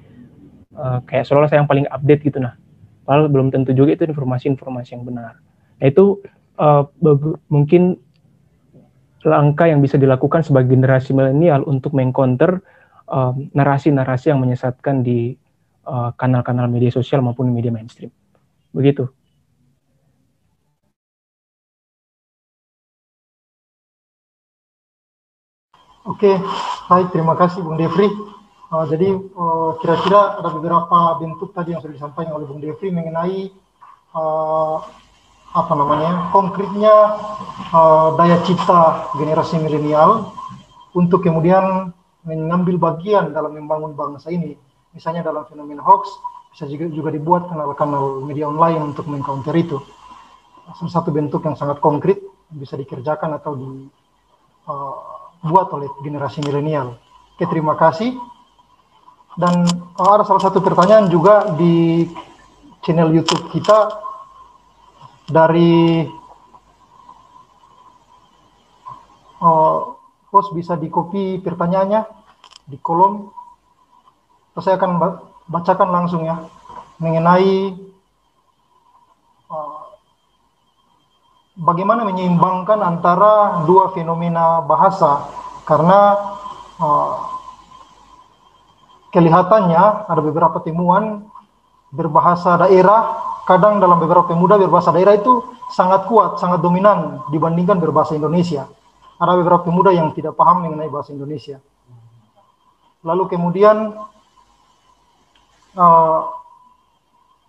kayak seolah-olah saya yang paling update gitu. Nah, padahal belum tentu juga itu informasi-informasi yang benar. Nah, itu mungkin langkah yang bisa dilakukan sebagai generasi milenial untuk mengcounter narasi-narasi yang menyesatkan di kanal-kanal media sosial maupun media mainstream. Begitu. Oke, baik, terima kasih Bung Devri. Jadi kira-kira ada beberapa bentuk tadi yang sudah disampaikan oleh Bung Devri mengenai konkretnya daya cipta generasi milenial untuk kemudian mengambil bagian dalam membangun bangsa ini. Misalnya dalam fenomena hoax, bisa juga dibuat kanal-kanal media online untuk meng-counter itu. Salah satu bentuk yang sangat konkret bisa dikerjakan atau dibuat oleh generasi milenial. Oke, terima kasih. Dan ada salah satu pertanyaan juga di channel YouTube kita dari host, bisa di-copy pertanyaannya di kolom. Saya akan bacakan langsung ya, mengenai bagaimana menyeimbangkan antara dua fenomena bahasa, karena kelihatannya ada beberapa temuan berbahasa daerah, kadang dalam beberapa pemuda berbahasa daerah itu sangat kuat, sangat dominan dibandingkan berbahasa Indonesia. Ada beberapa pemuda yang tidak paham mengenai bahasa Indonesia. Lalu kemudian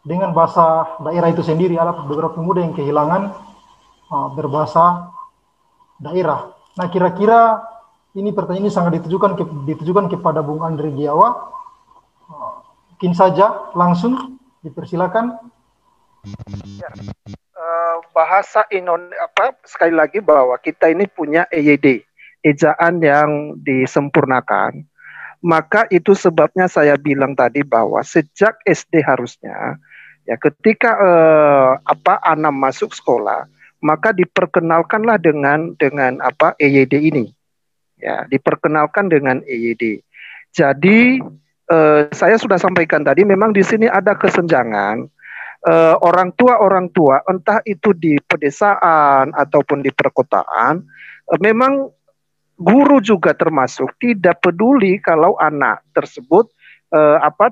dengan bahasa daerah itu sendiri, ada beberapa pemuda yang kehilangan berbahasa daerah. Nah, kira-kira ini pertanyaan ini sangat ditujukan kepada Bung Andre Giawa. Mungkin saja langsung dipersilakan. Ya. Bahasa Indonesia, sekali lagi bahwa kita ini punya EYD, ejaan yang disempurnakan. Maka itu sebabnya saya bilang tadi bahwa sejak SD harusnya ya ketika anak masuk sekolah, maka diperkenalkanlah dengan EYD ini. Ya, diperkenalkan dengan EYD. Jadi saya sudah sampaikan tadi, memang di sini ada kesenjangan orang tua entah itu di pedesaan ataupun di perkotaan, memang guru juga termasuk tidak peduli kalau anak tersebut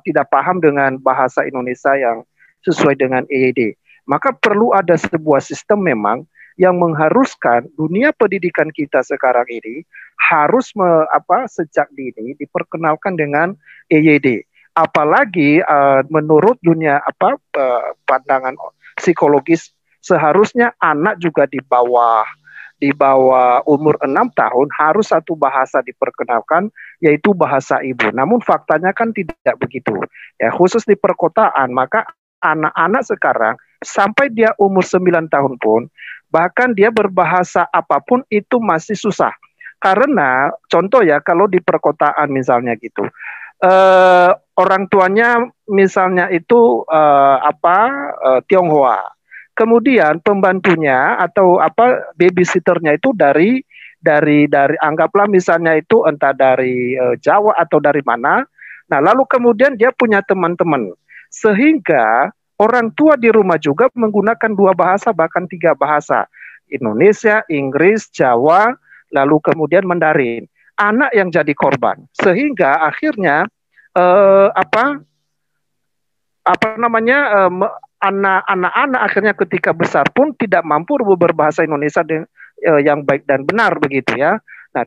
tidak paham dengan bahasa Indonesia yang sesuai dengan EYD. Maka perlu ada sebuah sistem memang yang mengharuskan dunia pendidikan kita sekarang ini harus sejak dini diperkenalkan dengan EYD. Apalagi menurut dunia pandangan psikologis, seharusnya anak juga di bawah umur 6 tahun harus satu bahasa diperkenalkan, yaitu bahasa ibu. Namun faktanya kan tidak begitu. Ya, khusus di perkotaan, maka anak-anak sekarang sampai dia umur 9 tahun pun, bahkan dia berbahasa apapun itu masih susah. Karena contoh ya, kalau di perkotaan misalnya gitu, orang tuanya misalnya itu Tionghoa, kemudian pembantunya atau babysitternya itu dari anggaplah misalnya itu entah dari Jawa atau dari mana. Nah, lalu kemudian dia punya teman-teman, sehingga orang tua di rumah juga menggunakan 2 bahasa bahkan 3 bahasa, Indonesia, Inggris, Jawa, lalu kemudian Mandarin. Anak yang jadi korban, sehingga akhirnya anak-anak akhirnya ketika besar pun tidak mampu berbahasa Indonesia yang baik dan benar begitu ya. Nah,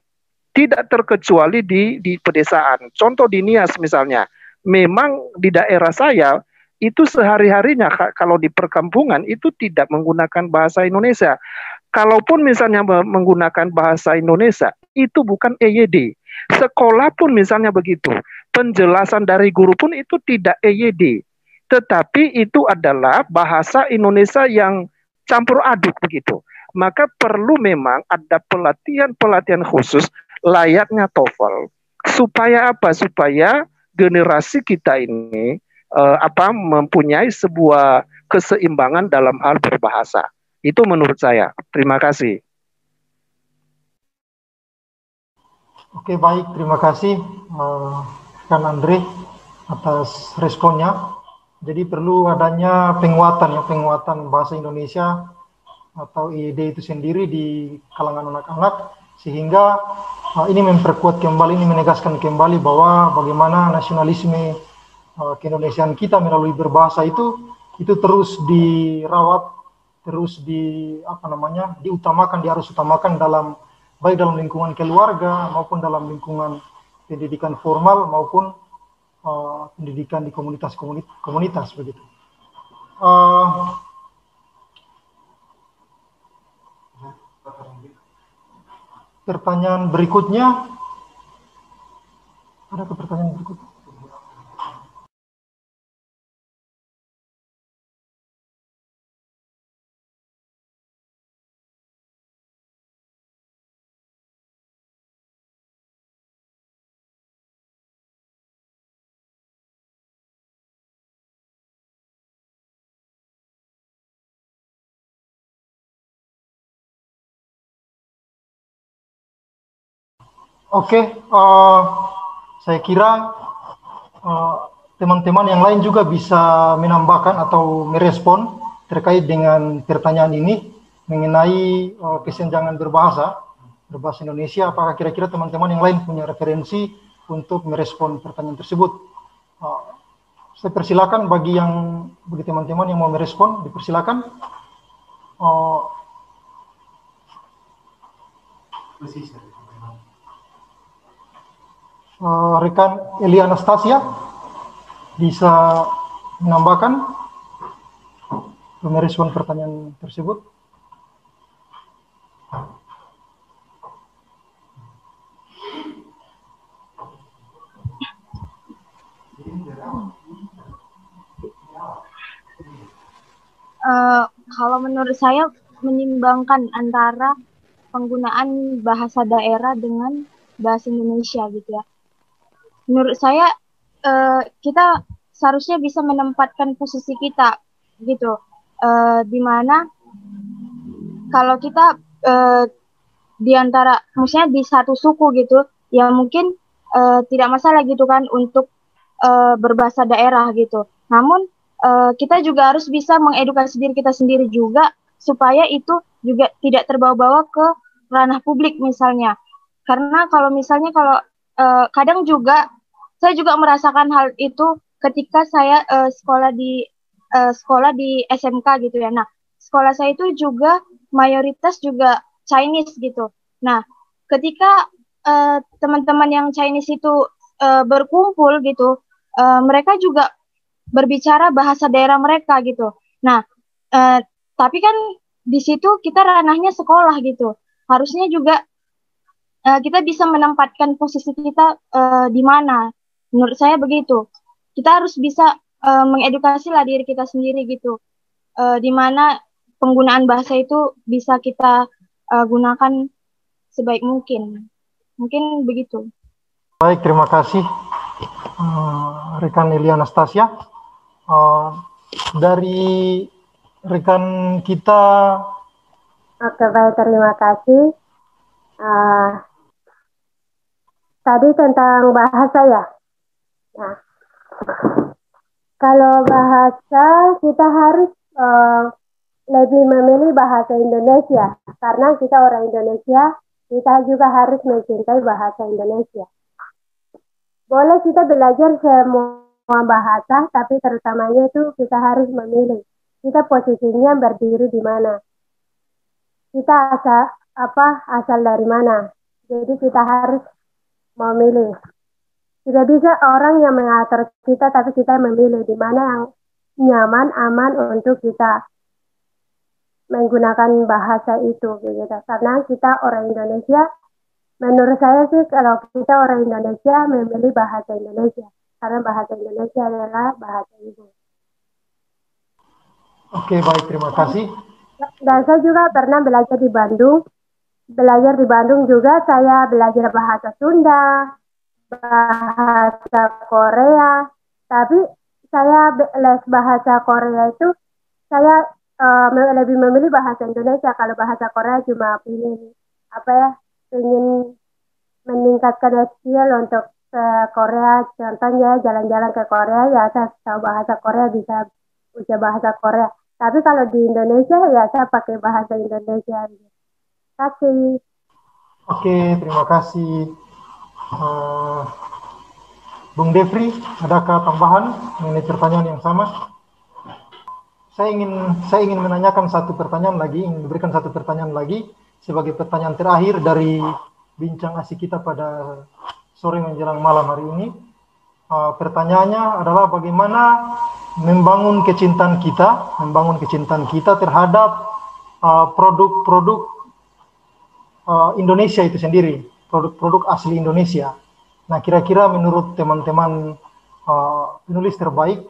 tidak terkecuali di pedesaan. Contoh di Nias misalnya, memang di daerah saya itu sehari-harinya kalau di perkampungan itu tidak menggunakan bahasa Indonesia. Kalaupun misalnya menggunakan bahasa Indonesia, itu bukan EYD. Sekolah pun misalnya begitu. Penjelasan dari guru pun itu tidak EYD. Tetapi itu adalah bahasa Indonesia yang campur aduk begitu. Maka perlu memang ada pelatihan khusus layaknya TOEFL. Supaya apa? Supaya generasi kita ini mempunyai sebuah keseimbangan dalam hal berbahasa. Itu menurut saya. Terima kasih. Oke, baik, terima kasih Kan Andre atas responnya. Jadi perlu adanya penguatan bahasa Indonesia atau IED itu sendiri di kalangan anak-anak, sehingga ini memperkuat kembali, ini menegaskan kembali bahwa bagaimana nasionalisme keindonesiaan kita melalui berbahasa itu terus dirawat, terus harus utamakan baik dalam lingkungan keluarga maupun dalam lingkungan pendidikan formal maupun pendidikan di komunitas begitu. Pertanyaan berikutnya, ada pertanyaan berikutnya? Oke, saya kira teman-teman yang lain juga bisa menambahkan atau merespon terkait dengan pertanyaan ini mengenai kesenjangan berbahasa Indonesia. Apakah kira-kira teman-teman yang lain punya referensi untuk merespon pertanyaan tersebut? Saya persilakan bagi teman-teman yang mau merespon, dipersilakan. Rekan Elia Anastasia bisa menambahkan atau merespon pertanyaan tersebut. Kalau menurut saya menyimbangkan antara penggunaan bahasa daerah dengan bahasa Indonesia gitu ya. Menurut saya kita seharusnya bisa menempatkan posisi kita gitu, dimana kalau kita di antara, maksudnya di satu suku gitu, ya mungkin tidak masalah gitu kan untuk berbahasa daerah gitu. Namun kita juga harus bisa mengedukasi diri kita sendiri juga supaya itu juga tidak terbawa-bawa ke ranah publik misalnya. Karena kalau misalnya kadang juga saya juga merasakan hal itu ketika saya sekolah di SMK gitu ya. Nah, sekolah saya itu juga mayoritas juga Chinese gitu. Nah, ketika teman-teman yang Chinese itu berkumpul gitu, mereka juga berbicara bahasa daerah mereka gitu. Nah, tapi kan di situ kita ranahnya sekolah gitu. Harusnya juga kita bisa menempatkan posisi kita di mana. Menurut saya begitu. Kita harus bisa mengedukasi lah diri kita sendiri gitu. Di mana penggunaan bahasa itu bisa kita gunakan sebaik mungkin. Mungkin begitu. Baik, terima kasih rekan Elia Anastasia. Dari rekan kita. Oke, baik, terima kasih. Tadi tentang bahasa ya. Nah, kalau bahasa kita harus lebih memilih bahasa Indonesia karena kita orang Indonesia, kita juga harus mencintai bahasa Indonesia. Boleh kita belajar semua bahasa, tapi terutamanya itu kita harus memilih. Kita posisinya berdiri di mana. Kita asal dari mana. Jadi kita harus memilih. Tidak bisa orang yang mengatur kita, tapi kita memilih di mana yang nyaman, aman untuk kita menggunakan bahasa itu, begitu. Karena kita orang Indonesia, menurut saya sih kalau kita orang Indonesia memilih bahasa Indonesia, karena bahasa Indonesia adalah bahasa ibu. Oke, baik, terima kasih. Dan saya juga pernah belajar di Bandung. Belajar di Bandung juga saya belajar bahasa Sunda, bahasa Korea. Tapi saya les bahasa Korea itu saya lebih memilih bahasa Indonesia. Kalau bahasa Korea cuma ingin meningkatkan skill untuk ke Korea, contohnya jalan-jalan ke Korea ya saya tahu bahasa Korea, bisa ucap bahasa Korea. Tapi kalau di Indonesia ya saya pakai bahasa Indonesia. Terima kasih. Oke, terima kasih. Bung Devri, adakah tambahan mengenai pertanyaan yang sama? Saya ingin menanyakan satu pertanyaan lagi, ingin memberikan satu pertanyaan lagi sebagai pertanyaan terakhir dari bincang asik kita pada sore menjelang malam hari ini. Pertanyaannya adalah bagaimana membangun kecintaan kita terhadap produk-produk Indonesia itu sendiri, produk-produk asli Indonesia. Nah, kira-kira menurut teman-teman penulis terbaik,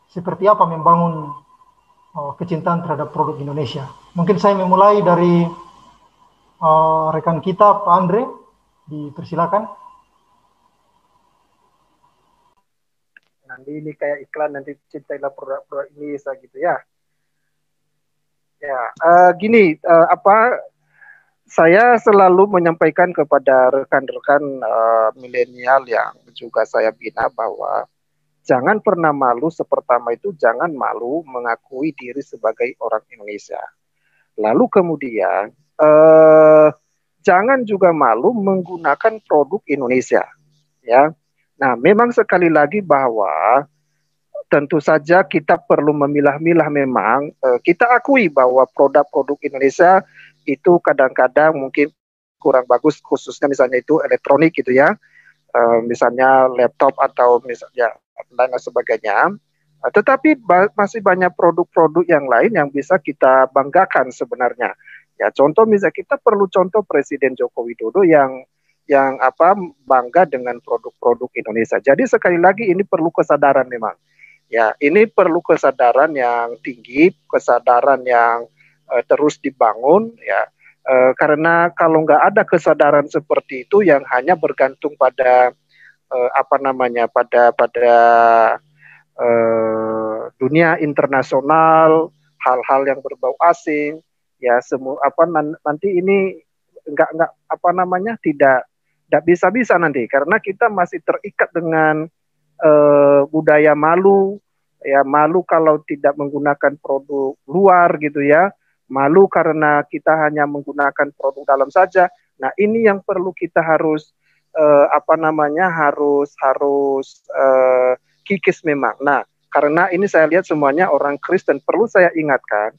seperti apa membangun kecintaan terhadap produk Indonesia? Mungkin saya memulai dari rekan kita, Pak Andre, dipersilakan. Nanti ini kayak iklan, nanti cintailah produk-produk Indonesia gitu ya. Ya, gini, saya selalu menyampaikan kepada rekan-rekan milenial yang juga saya bina bahwa jangan pernah malu, pertama itu jangan malu mengakui diri sebagai orang Indonesia. Lalu kemudian jangan juga malu menggunakan produk Indonesia, ya. Nah, memang sekali lagi bahwa tentu saja kita perlu memilah-milah memang. Kita akui bahwa produk-produk Indonesia itu kadang-kadang mungkin kurang bagus, khususnya misalnya itu elektronik gitu ya. Misalnya laptop atau misalnya dan sebagainya. Tetapi masih banyak produk-produk yang lain yang bisa kita banggakan sebenarnya. Ya, contoh misalnya kita perlu contoh Presiden Joko Widodo yang bangga dengan produk-produk Indonesia. Jadi sekali lagi ini perlu kesadaran memang. Ya, ini perlu kesadaran yang tinggi, kesadaran yang terus dibangun ya. Karena kalau nggak ada kesadaran seperti itu yang hanya bergantung pada pada dunia internasional, hal-hal yang berbau asing, ya semua nanti ini tidak bisa nanti karena kita masih terikat dengan budaya malu, ya malu kalau tidak menggunakan produk luar gitu ya, malu karena kita hanya menggunakan produk dalam saja. Nah ini yang perlu kita harus kikis memang. Nah karena ini saya lihat semuanya orang Kristen, perlu saya ingatkan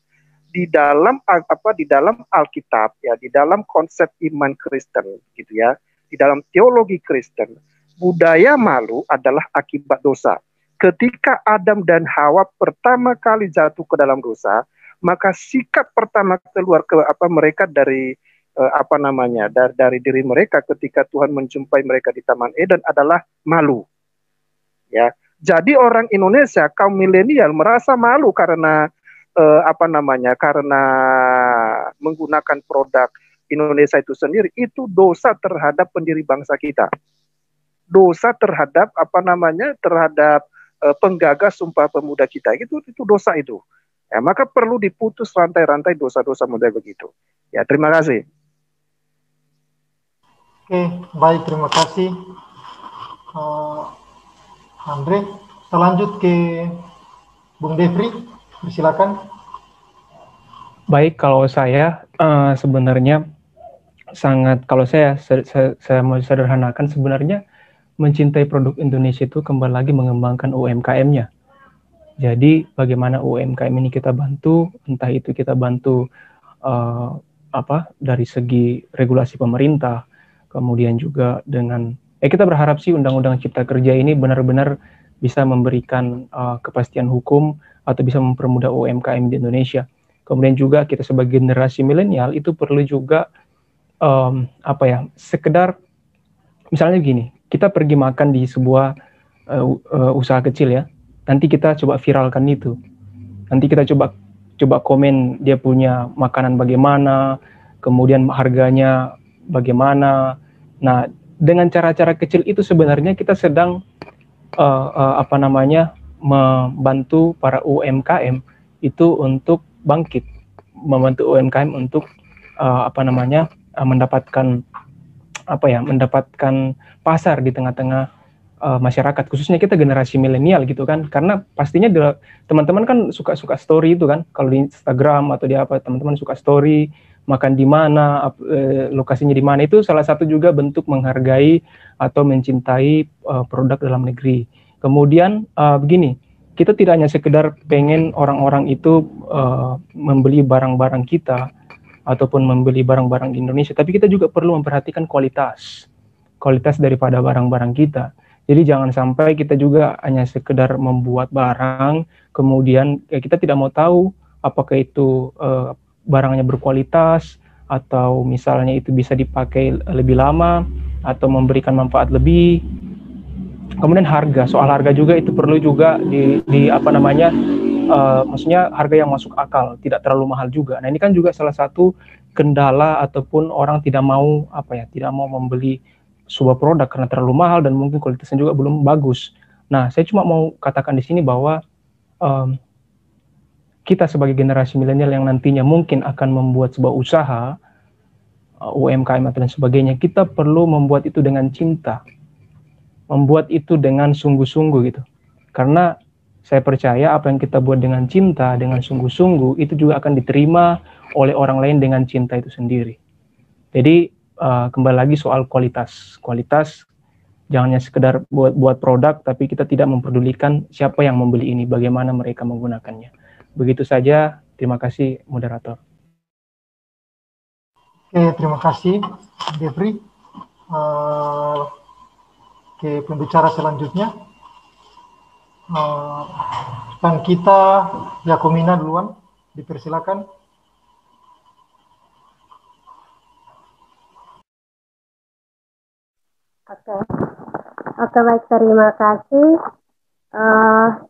di dalam Alkitab ya, di dalam konsep iman Kristen gitu ya, di dalam teologi Kristen, budaya malu adalah akibat dosa. Ketika Adam dan Hawa pertama kali jatuh ke dalam dosa, maka sikap pertama keluar mereka dari dari diri mereka ketika Tuhan menjumpai mereka di Taman Eden adalah malu. Ya. Jadi orang Indonesia kaum milenial merasa malu karena karena menggunakan produk Indonesia itu sendiri, itu dosa terhadap pendiri bangsa kita. Dosa terhadap terhadap penggagas Sumpah Pemuda kita. Itu dosa itu. Ya, maka perlu diputus rantai-rantai dosa-dosa model begitu. Ya, terima kasih. Oke, baik, terima kasih Andre. Kita lanjut ke Bung Devri, silakan. Baik, kalau saya sebenarnya sangat, kalau saya mau sederhanakan, sebenarnya mencintai produk Indonesia itu kembali lagi mengembangkan UMKM-nya. Jadi bagaimana UMKM ini kita bantu, entah itu kita bantu dari segi regulasi pemerintah, kemudian juga dengan kita berharap sih Undang-Undang Cipta Kerja ini benar-benar bisa memberikan kepastian hukum atau bisa mempermudah UMKM di Indonesia. Kemudian juga kita sebagai generasi milenial itu perlu juga sekedar misalnya gini, kita pergi makan di sebuah usaha kecil ya, nanti kita coba viralkan itu, nanti kita coba komen dia punya makanan bagaimana, kemudian harganya bagaimana. Nah, dengan cara-cara kecil itu sebenarnya kita sedang membantu para UMKM itu untuk bangkit, membantu UMKM untuk mendapatkan mendapatkan pasar di tengah-tengah masyarakat, khususnya kita generasi milenial gitu kan, karena pastinya teman-teman kan suka story itu kan, kalau di Instagram atau di apa, teman-teman suka story makan di mana, lokasinya di mana, itu salah satu juga bentuk menghargai atau mencintai produk dalam negeri. Kemudian begini, kita tidak hanya sekedar pengen orang-orang itu membeli barang-barang kita ataupun membeli barang-barang Indonesia, tapi kita juga perlu memperhatikan kualitas daripada barang-barang kita. Jadi jangan sampai kita juga hanya sekedar membuat barang, kemudian kita tidak mau tahu apakah itu barangnya berkualitas, atau misalnya itu bisa dipakai lebih lama, atau memberikan manfaat lebih. Kemudian soal harga juga itu perlu juga maksudnya harga yang masuk akal, tidak terlalu mahal juga. Nah ini kan juga salah satu kendala ataupun orang tidak mau membeli sebuah produk karena terlalu mahal dan mungkin kualitasnya juga belum bagus. Nah, saya cuma mau katakan di sini bahwa kita sebagai generasi milenial yang nantinya mungkin akan membuat sebuah usaha, UMKM dan sebagainya, kita perlu membuat itu dengan cinta, membuat itu dengan sungguh-sungguh gitu. Karena saya percaya apa yang kita buat dengan cinta, dengan sungguh-sungguh, itu juga akan diterima oleh orang lain dengan cinta itu sendiri. Jadi kembali lagi soal kualitas, jangan hanya sekedar buat produk, tapi kita tidak memperdulikan siapa yang membeli ini, bagaimana mereka menggunakannya. Begitu saja, terima kasih moderator. Oke, terima kasih Devri. Ke pembicara selanjutnya, dan kita Yakumina duluan, dipersilakan. Oke, baik, terima kasih.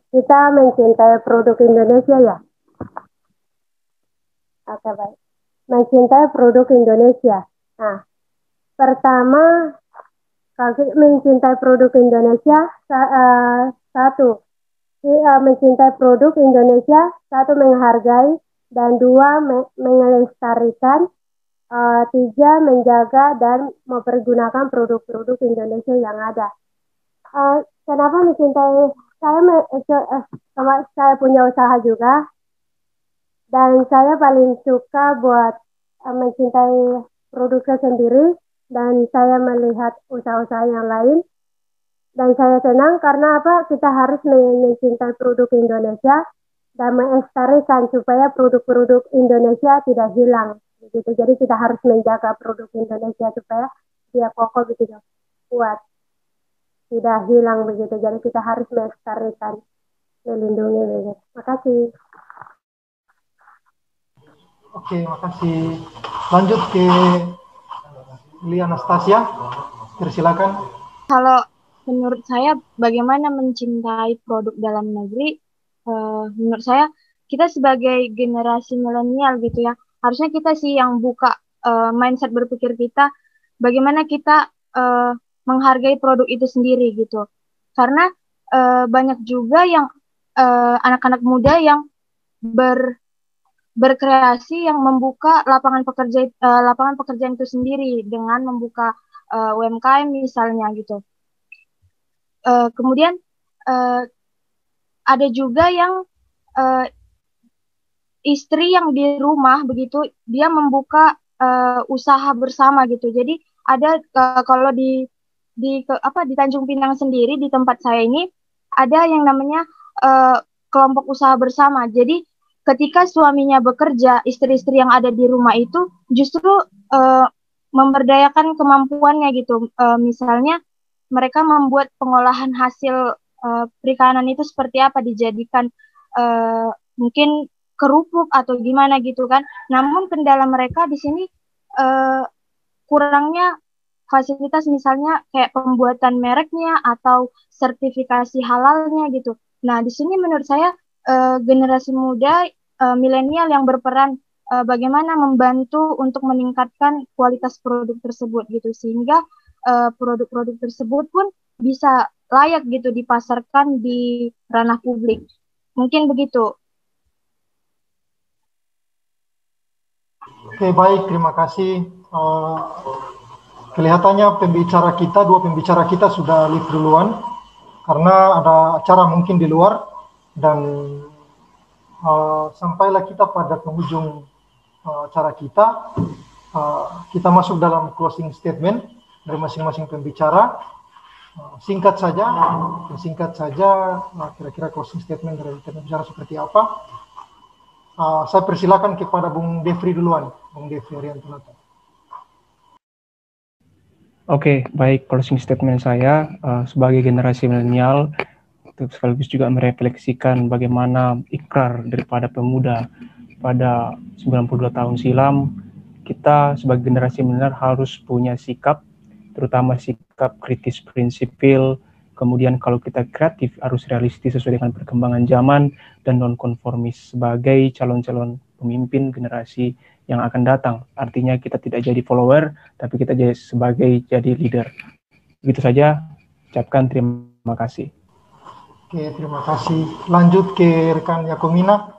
Kita mencintai produk Indonesia ya. Oke, baik. Mencintai produk Indonesia. Nah, pertama, kalau mencintai produk Indonesia, satu, mencintai produk Indonesia, satu, menghargai, dan dua, melestarikan, tiga, menjaga dan mempergunakan produk-produk Indonesia yang ada. Kenapa mencintai? Saya punya usaha juga, dan saya paling suka buat mencintai produknya sendiri, dan saya melihat usaha-usaha yang lain, dan saya senang karena apa? Kita harus mencintai produk Indonesia dan melestarikan supaya produk-produk Indonesia tidak hilang. Begitu. Jadi kita harus menjaga produk Indonesia supaya dia kokoh begitu, kuat, tidak hilang begitu. Jadi kita harus melestarikan, melindungi begitu. Makasih. Oke, makasih. Lanjut ke Lia Anastasia, persilakan. Kalau menurut saya bagaimana mencintai produk dalam negeri, menurut saya kita sebagai generasi milenial gitu ya, harusnya kita sih yang buka mindset berpikir kita, bagaimana kita menghargai produk itu sendiri gitu. Karena banyak juga yang anak-anak muda yang berkreasi yang membuka lapangan pekerjaan itu sendiri dengan membuka UMKM misalnya gitu. Kemudian ada juga yang istri yang di rumah begitu, dia membuka usaha bersama gitu. Jadi ada kalau di Tanjung Pinang sendiri, di tempat saya ini ada yang namanya kelompok usaha bersama. Jadi ketika suaminya bekerja, istri-istri yang ada di rumah itu justru memberdayakan kemampuannya gitu. Misalnya mereka membuat pengolahan hasil perikanan itu seperti apa, dijadikan mungkin kerupuk atau gimana gitu kan. Namun kendala mereka di sini kurangnya fasilitas, misalnya kayak pembuatan mereknya atau sertifikasi halalnya gitu. Nah, di sini menurut saya generasi muda milenial yang berperan bagaimana membantu untuk meningkatkan kualitas produk tersebut gitu, sehingga produk-produk tersebut pun bisa layak gitu dipasarkan di ranah publik. Mungkin begitu. Oke, baik, terima kasih. kelihatannya dua pembicara kita sudah live duluan karena ada acara mungkin di luar, dan sampailah kita pada penghujung acara kita. Kita masuk dalam closing statement dari masing-masing pembicara. Singkat saja, kira-kira closing statement dari pembicara seperti apa. Saya persilakan kepada Bung Defri duluan, Bung Defri Haryanto Nathan. Oke, baik, closing statement saya sebagai generasi milenial untuk sekaligus juga merefleksikan bagaimana ikrar daripada pemuda pada 92 tahun silam. Kita sebagai generasi milenial harus punya sikap, terutama sikap kritis prinsipil, kemudian kalau kita kreatif harus realistis sesuai dengan perkembangan zaman dan nonkonformis sebagai calon-calon pemimpin generasi yang akan datang. Artinya kita tidak jadi follower, tapi kita jadi leader. Begitu saja, ucapkan terima kasih. Oke, terima kasih. Lanjut ke rekan Yakomina.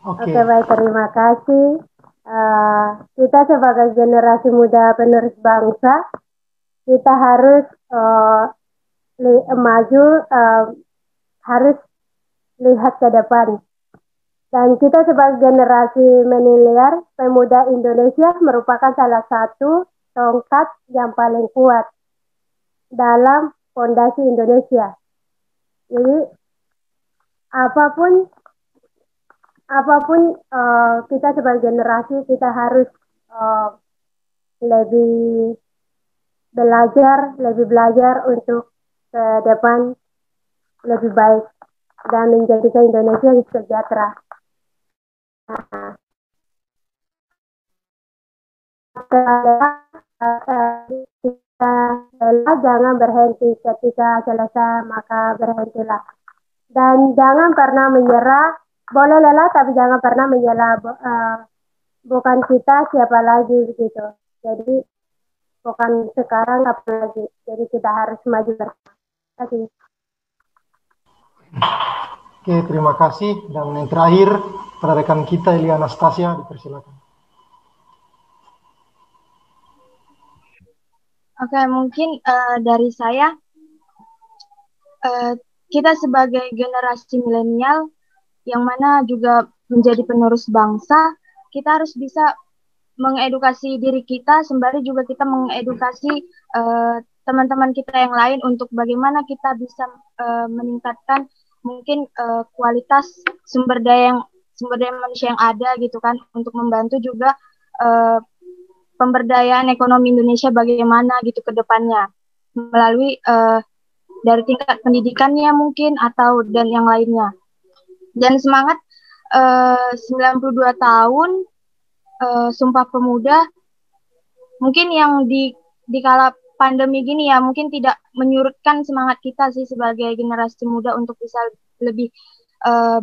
Oke, baik, terima kasih. Kita sebagai generasi muda penerus bangsa, kita harus maju, harus lihat ke depan. Dan kita sebagai generasi milenial, pemuda Indonesia merupakan salah satu tongkat yang paling kuat dalam fondasi Indonesia. Jadi apapun kita sebagai generasi, kita harus lebih belajar untuk ke depan lebih baik dan menjadikan Indonesia lebih sejahtera. Jangan berhenti, ketika selesai maka berhentilah, dan jangan pernah menyerah. Boleh lelah tapi jangan pernah menyerah. Bukan kita, siapa lagi begitu. Jadi bukan sekarang apalagi. Jadi kita harus maju bersama. Oke, terima kasih. Dan yang terakhir pada rekan kita Elia Anastasia, dipersilakan. Oke, mungkin dari saya, kita sebagai generasi milenial yang mana juga menjadi penerus bangsa, kita harus bisa mengedukasi diri kita, sembari juga kita mengedukasi teman-teman kita yang lain untuk bagaimana kita bisa meningkatkan mungkin kualitas sumber daya manusia yang ada gitu kan, untuk membantu juga pemberdayaan ekonomi Indonesia bagaimana gitu ke depannya melalui dari tingkat pendidikannya mungkin atau dan yang lainnya. Dan semangat 92 tahun Sumpah Pemuda mungkin yang di kala pandemi gini ya mungkin tidak menyurutkan semangat kita sih sebagai generasi muda untuk bisa lebih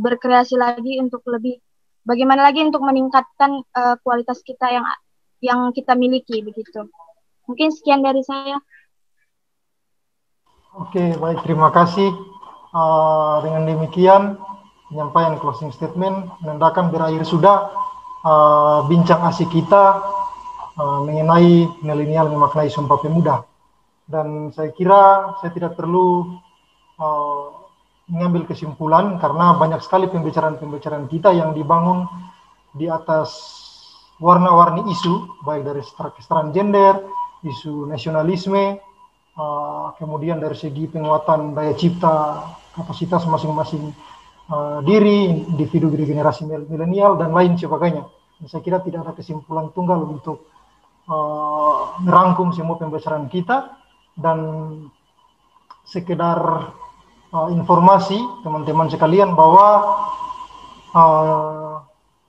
berkreasi lagi, untuk lebih bagaimana lagi untuk meningkatkan kualitas kita yang kita miliki begitu. Mungkin sekian dari saya. Oke, baik, terima kasih. Dengan demikian penyampaian closing statement menandakan berakhir sudah bincang asik kita mengenai milenial memaknai Sumpah Pemuda. Dan saya kira saya tidak perlu mengambil kesimpulan karena banyak sekali pembicaraan-pembicaraan kita yang dibangun di atas warna-warni isu, baik dari kesetaraan gender, isu nasionalisme, kemudian dari segi penguatan daya cipta, kapasitas masing-masing diri, individu di generasi milenial, dan lain sebagainya. Dan saya kira tidak ada kesimpulan tunggal untuk merangkum semua pembicaraan kita, dan sekedar informasi teman-teman sekalian bahwa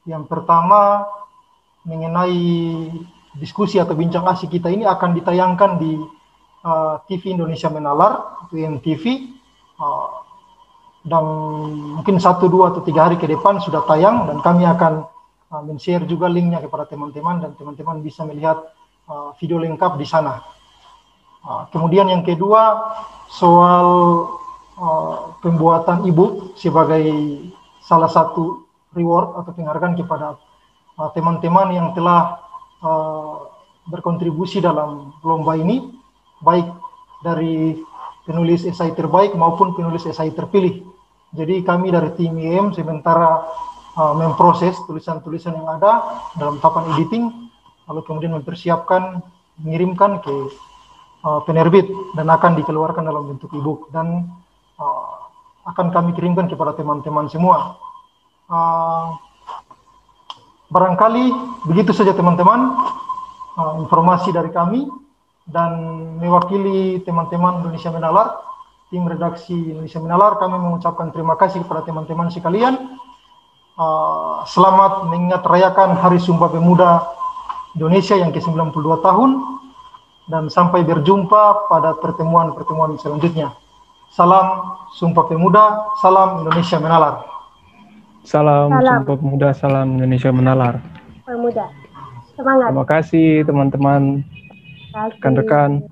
yang pertama mengenai diskusi atau bincang asik kita ini akan ditayangkan di TV Indonesia Menalar atau INTV, dan mungkin 1, 2, atau 3 hari ke depan sudah tayang, dan kami akan men-share juga linknya kepada teman-teman, dan teman-teman bisa melihat video lengkap di sana. Kemudian yang kedua, soal pembuatan e-book sebagai salah satu reward atau penghargaan kepada teman-teman yang telah berkontribusi dalam lomba ini, baik dari penulis esai terbaik maupun penulis esai terpilih. Jadi kami dari tim IEM sementara memproses tulisan-tulisan yang ada dalam tahapan editing, lalu kemudian mempersiapkan, mengirimkan ke penerbit dan akan dikeluarkan dalam bentuk e-book dan akan kami kirimkan kepada teman-teman semua. Barangkali begitu saja teman-teman informasi dari kami, dan mewakili teman-teman Indonesia Menalar, tim redaksi Indonesia Menalar, kami mengucapkan terima kasih kepada teman-teman sekalian. Selamat mengingat rayakan Hari Sumpah Pemuda Indonesia yang ke-92 tahun, dan sampai berjumpa pada pertemuan-pertemuan selanjutnya. Salam Sumpah Pemuda, salam Indonesia Menalar. Salam Sumpah Pemuda, salam Indonesia Menalar. Pemuda. Semangat. Terima kasih teman-teman, rekan-rekan.